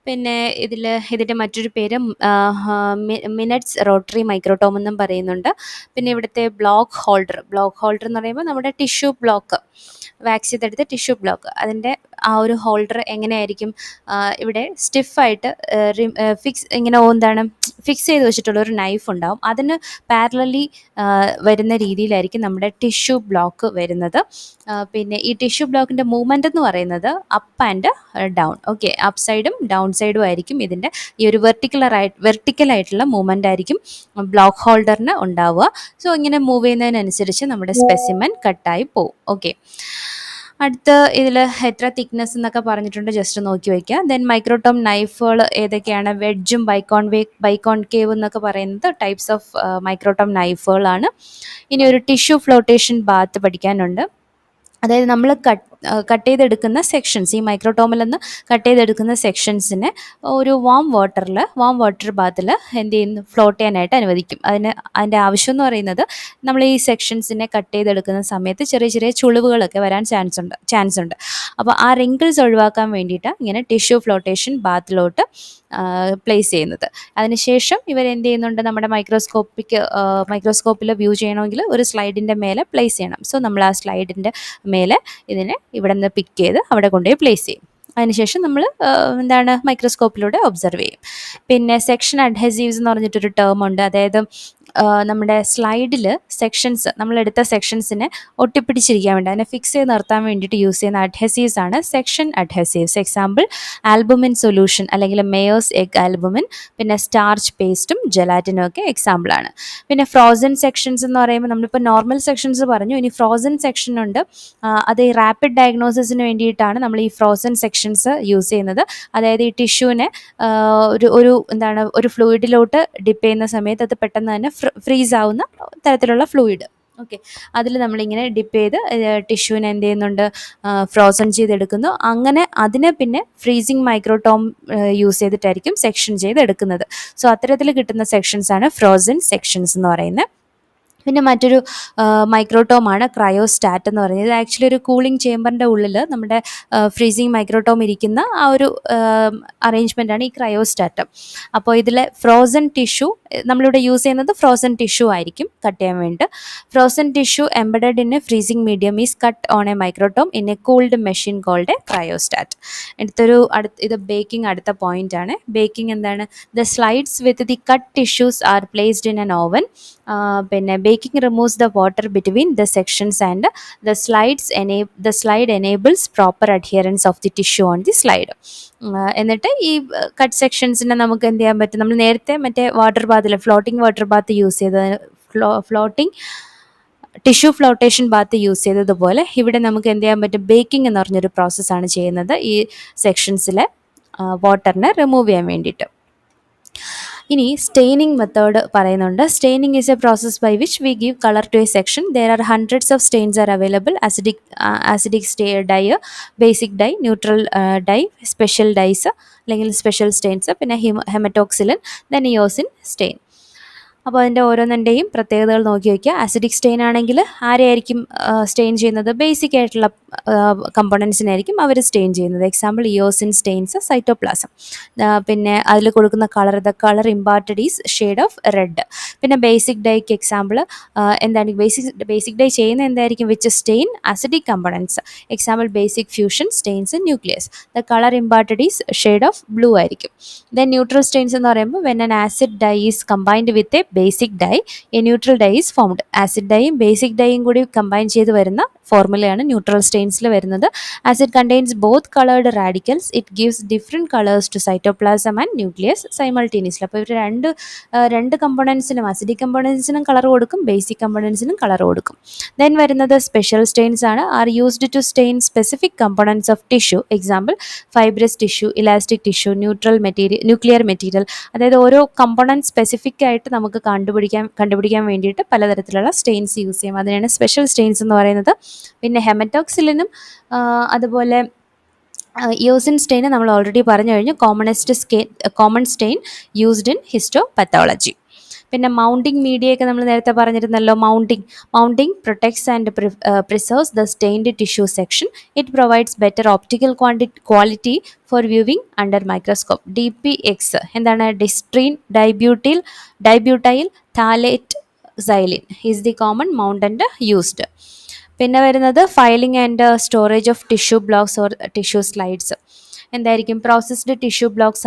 പിന്നെ ഇതിൻ്റെ മറ്റൊരു പേര് മിനറ്റ്സ് റോട്ടറി മൈക്രോടോം എന്നും പറയുന്നുണ്ട്. പിന്നെ ഇവിടുത്തെ ബ്ലോക്ക് ഹോൾഡർ എന്ന് പറയുമ്പോൾ നമ്മുടെ ടിഷ്യൂ ബ്ലോക്ക്, വാക്സ് ചെയ്തെടുത്ത ടിഷ്യൂ ബ്ലോക്ക്, അതിൻ്റെ ആ ഒരു ഹോൾഡർ എങ്ങനെയായിരിക്കും, ഇവിടെ സ്റ്റിഫായിട്ട് ഇങ്ങനെ എന്താണ് ഫിക്സ് ചെയ്ത് വെച്ചിട്ടുള്ള ഒരു നൈഫ് ഉണ്ടാവും. അതിന് പാരലലി വരുന്ന രീതിയിലായിരിക്കും നമ്മുടെ ടിഷ്യൂ ബ്ലോക്ക് വരുന്നത്. പിന്നെ ഈ ടിഷ്യൂ ബ്ലോക്കിൻ്റെ മൂവ്മെൻ്റ് എന്ന് പറയുന്നത് up and down. Okay, up സൈഡും ഡൗൺ സൈഡും ആയിരിക്കും ഇതിൻ്റെ ഈ ഒരു വെർട്ടിക്കലായിട്ടുള്ള മൂവ്മെൻ്റ് ആയിരിക്കും ബ്ലോക്ക് ഹോൾഡറിന് ഉണ്ടാവുക. സോ ഇങ്ങനെ മൂവ് ചെയ്യുന്നതിനനുസരിച്ച് നമ്മുടെ സ്പെസിമെൻ കട്ടായി പോവും. ഓക്കെ, അടുത്ത് ഇതിൽ എത്ര തിക്നെസ് എന്നൊക്കെ പറഞ്ഞിട്ടുണ്ട്, ജസ്റ്റ് നോക്കി വയ്ക്കുക. ദെൻ മൈക്രോടോം നൈഫുകൾ ഏതൊക്കെയാണ്? വെഡ്ജും ബൈക്കോൺകേവ് എന്നൊക്കെ പറയുന്നത് ടൈപ്സ് ഓഫ് മൈക്രോടോം നൈഫുകളാണ്. ഇനി ഒരു ടിഷ്യൂ ഫ്ലോട്ടേഷൻ ബാത്ത് പഠിക്കാനുണ്ട്. അതായത് നമ്മൾ കട്ട് ചെയ്തെടുക്കുന്ന സെക്ഷൻസ്, ഈ മൈക്രോടോമിൽ നിന്ന് കട്ട് ചെയ്തെടുക്കുന്ന സെക്ഷൻസിനെ ഒരു വാം വാട്ടർ ബാത്തിൽ എന്ത് ചെയ്യുന്നു, ഫ്ലോട്ട് ചെയ്യാനായിട്ട് അനുവദിക്കും. അതിൻ്റെ ആവശ്യം എന്ന് പറയുന്നത് നമ്മൾ ഈ സെക്ഷൻസിനെ കട്ട് ചെയ്തെടുക്കുന്ന സമയത്ത് ചെറിയ ചെറിയ ചുളിവുകളൊക്കെ വരാൻ ചാൻസ് ഉണ്ട്. അപ്പോൾ ആ റിങ്കിൾസ് ഒഴിവാക്കാൻ വേണ്ടിയിട്ട് ഇങ്ങനെ ടിഷ്യൂ ഫ്ലോട്ടേഷൻ ബാത്തിലോട്ട് പ്ലേസ് ചെയ്യുന്നത്. അതിനുശേഷം ഇവരെന്ത് ചെയ്യുന്നുണ്ട്, നമ്മുടെ മൈക്രോസ്കോപ്പിൽ വ്യൂ ചെയ്യണമെങ്കിൽ ഒരു സ്ലൈഡിൻ്റെ മേലെ പ്ലേസ് ചെയ്യണം. സോ നമ്മൾ ആ സ്ലൈഡിൻ്റെ മേലെ ഇതിനെ ഇവിടെ നിന്ന് പിക്ക് ചെയ്ത് അവിടെ കൊണ്ടുപോയി പ്ലേസ് ചെയ്യും. അതിനുശേഷം നമ്മൾ മൈക്രോസ്കോപ്പിലൂടെ ഒബ്സർവ് ചെയ്യും. പിന്നെ സെക്ഷൻ അഡ്ഹസീവ്സ് എന്ന് പറഞ്ഞിട്ടൊരു ടേം ഉണ്ട്. അതായത് നമ്മുടെ സ്ലൈഡിൽ നമ്മളെടുത്ത സെക്ഷൻസിനെ ഒട്ടിപ്പിടിച്ചിരിക്കാൻ വേണ്ടി, അതിനെ ഫിക്സ് ചെയ്ത് നിർത്താൻ വേണ്ടിയിട്ട് യൂസ് ചെയ്യുന്ന അഡ്ഹസീവ്സ് ആണ് സെക്ഷൻ അഡ്ഹസീവ്സ്. എക്സാമ്പിൾ ആൽബുമിൻ സൊല്യൂഷൻ അല്ലെങ്കിൽ മേയേഴ്സ് എഗ് ആൽബുമിൻ, പിന്നെ സ്റ്റാർച്ച് പേസ്റ്റും ജെലാറ്റിനും ഒക്കെ എക്സാമ്പിളാണ്. പിന്നെ ഫ്രോസൺ സെക്ഷൻസ് എന്ന് പറയുമ്പോൾ നമ്മളിപ്പോൾ നോർമൽ സെക്ഷൻസ് പറഞ്ഞു, ഇനി ഫ്രോസൺ സെക്ഷൻ ഉണ്ട്. അത് ഈ റാപ്പിഡ് ഡയഗ്നോസിസിന് വേണ്ടിയിട്ടാണ് നമ്മൾ ഈ ഫ്രോസൺ സെക്ഷൻസ് യൂസ് ചെയ്യുന്നത്. അതായത് ഈ ടിഷ്യൂവിനെ ഒരു ഫ്ലൂയിഡിലോട്ട് ഡിപ്പ് ചെയ്യുന്ന സമയത്ത് അത് പെട്ടെന്ന് തന്നെ ഫ്രീസ് ആവുന്ന തരത്തിലുള്ള ഫ്ലൂയിഡ്. ഓക്കെ, അതിൽ നമ്മളിങ്ങനെ ഡിപ്പ് ചെയ്ത് ടിഷ്യൂവിനെ എന്ത് ചെയ്യുന്നുണ്ട്, ഫ്രോസൺ ചെയ്തെടുക്കുന്നു. അങ്ങനെ അതിനെ പിന്നെ ഫ്രീസിങ് മൈക്രോടോം യൂസ് ചെയ്തിട്ടായിരിക്കും സെക്ഷൻ ചെയ്തെടുക്കുന്നത്. സോ അത്തരത്തിൽ കിട്ടുന്ന സെക്ഷൻസാണ് ഫ്രോസൺ സെക്ഷൻസ് എന്ന് പറയുന്നത്. പിന്നെ മറ്റൊരു മൈക്രോടോമാണ് ക്രയോസ്റ്റാറ്റ് എന്ന് പറയുന്നത്. ഇത് ആക്ച്വലി ഒരു കൂളിംഗ് ചേമ്പറിൻ്റെ ഉള്ളിൽ നമ്മുടെ ഫ്രീസിങ് മൈക്രോടോം ഇരിക്കുന്ന ആ ഒരു അറേഞ്ച്മെൻറ്റാണ് ഈ ക്രയോസ്റ്റാറ്റ്. അപ്പോൾ ഇതിലെ ഫ്രോസൺ ടിഷ്യൂ നമ്മളിവിടെ യൂസ് ചെയ്യുന്നത് ഫ്രോസൺ ടിഷ്യൂ ആയിരിക്കും കട്ട് ചെയ്യാൻ വേണ്ടി. Frozen tissue embedded in a freezing medium is cut on a microtome in a cooled machine called a cryostat. ഇത് ബേക്കിംഗ് അടുത്ത പോയിന്റ് ആണ്. ബേക്കിംഗ് എന്താണ്? The slides with the cut tissues are placed in an oven. പിന്നെ baking removes the water between the sections and the slide enables proper adherence of the tissue on the slide. എന്നിട്ട് ഈ cut സെക്ഷൻസിനെ നമുക്ക് എന്ത് ചെയ്യാൻ പറ്റും, നമ്മൾ നേരത്തെ മറ്റേ ഫ്ലോട്ടിംഗ് വാട്ടർ ബാത്ത് യൂസ് ചെയ്തത്, floating tissue flotation bath use ചെയ്തതുപോലെ ഇവിടെ നമുക്ക് എന്ത് ചെയ്യാൻ പറ്റും, ബേക്കിംഗ് എന്ന് പറഞ്ഞൊരു പ്രോസസ്സാണ് ചെയ്യുന്നത് ഈ സെക്ഷൻസിൽ. വാട്ടറിനെ റിമൂവ് ചെയ്യാൻ വേണ്ടിയിട്ട്. ഇനി സ്റ്റെയിനിങ് മെത്തേഡ് പറയുന്നുണ്ട്. Staining is a process by which we give colour to a section. There are hundreds of stains are available. Acidic dye, basic dye, neutral dye, special dyes അല്ലെങ്കിൽ സ്പെഷ്യൽ സ്റ്റെയിൻസ്, പിന്നെ hematoxylin, then eosin stain. അപ്പോൾ അതിൻ്റെ ഓരോന്നിൻ്റെയും പ്രത്യേകതകൾ നോക്കി വയ്ക്കുക. Acidic stain ആണെങ്കിൽ ആരെയായിരിക്കും stain ചെയ്യുന്നത്? ബേസിക് ആയിട്ടുള്ള കമ്പോണൻസിനായിരിക്കും അവർ സ്റ്റെയിൻ ചെയ്യുന്നത്. Example eosin stains cytoplasm. പിന്നെ അതിൽ കൊടുക്കുന്ന colour, the colour imparted is shade of red. പിന്നെ ബേസിക് ഡൈക്ക് എക്സാമ്പിൾ എന്താണ്? ബേസിക് ഡൈ ചെയ്യുന്ന എന്തായിരിക്കും? Which stain acidic components. Example basic fuchsin stains nucleus. The colour imparted is shade of blue ആയിരിക്കും. Then neutral stains എന്ന് പറയുമ്പോൾ when an acid dye is combined with a basic dye, a neutral dye is formed. Acid ഡൈയും basic ഡൈയും കൂടി combine ചെയ്ത് വരുന്ന ഫോർമുലയാണ് neutral സ്റ്റെയിൻസിൽ വരുന്നത്. As it contains both coloured radicals, it gives different colours to cytoplasm and nucleus simultaneously. അപ്പോൾ ഇവർ രണ്ട് കമ്പോണൻസിനും, ആസിഡിക് കമ്പോണൻസിനും കളർ കൊടുക്കും, ബേസിക് കമ്പോണൻസിനും കളർ കൊടുക്കും. ദെൻ വരുന്നത് സ്പെഷ്യൽ സ്റ്റെയിൻസ് ആണ്. Are used to stain specific components of tissue. Example fibrous tissue, elastic tissue, nuclear material. അതായത് ഓരോ കമ്പോണൻറ്റ് സ്പെസിഫിക് ആയിട്ട് നമുക്ക് കണ്ടുപിടിക്കാൻ വേണ്ടിയിട്ട് പലതരത്തിലുള്ള സ്റ്റെയിൻസ് യൂസ് ചെയ്യും. അതിനാണ് സ്പെഷ്യൽ സ്റ്റെയിൻസ് എന്ന് പറയുന്നത്. പിന്നെ ഹെമറ്റോക്സിലിനും അതുപോലെ ഇയോസിൻ സ്റ്റെയിൻ നമ്മൾ ഓൾറെഡി പറഞ്ഞു കഴിഞ്ഞു. Common stain used in histopathology. പിന്നെ മൗണ്ടിങ് മീഡിയയൊക്കെ നമ്മൾ നേരത്തെ പറഞ്ഞിരുന്നല്ലോ. Mounting protects and preserves the stained tissue section. It provides better optical quality for viewing under microscope. DPX എന്താണ്? Distyrene dibutyl phthalate xylene is the common mountant used. പിന്നെ വരുന്നത് filing and storage of tissue blocks or tissue slides. എന്തായിരിക്കും? Processed tissue blocks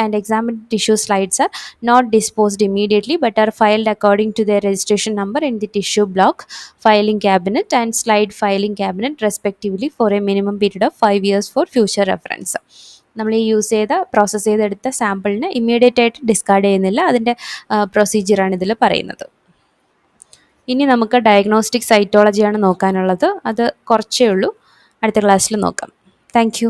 and examined tissue slides are not disposed immediately but are filed according to their registration number in the tissue block filing cabinet and slide filing cabinet respectively for a minimum period of 5 years for future reference. നമ്മൾ ഈ process ചെയ്തെടുത്ത സാമ്പിളിന് immediate ആയിട്ട് discard ചെയ്യുന്നില്ല. അതിൻ്റെ പ്രൊസീജിയറാണ് ഇതിൽ പറയുന്നത്. ഇനി നമുക്ക് ഡയഗ്നോസ്റ്റിക് സൈറ്റോളജിയാണ് നോക്കാനുള്ളത്. അത് കുറച്ചേ ഉള്ളൂ. അടുത്ത ക്ലാസ്സിൽ നോക്കാം. Thank you.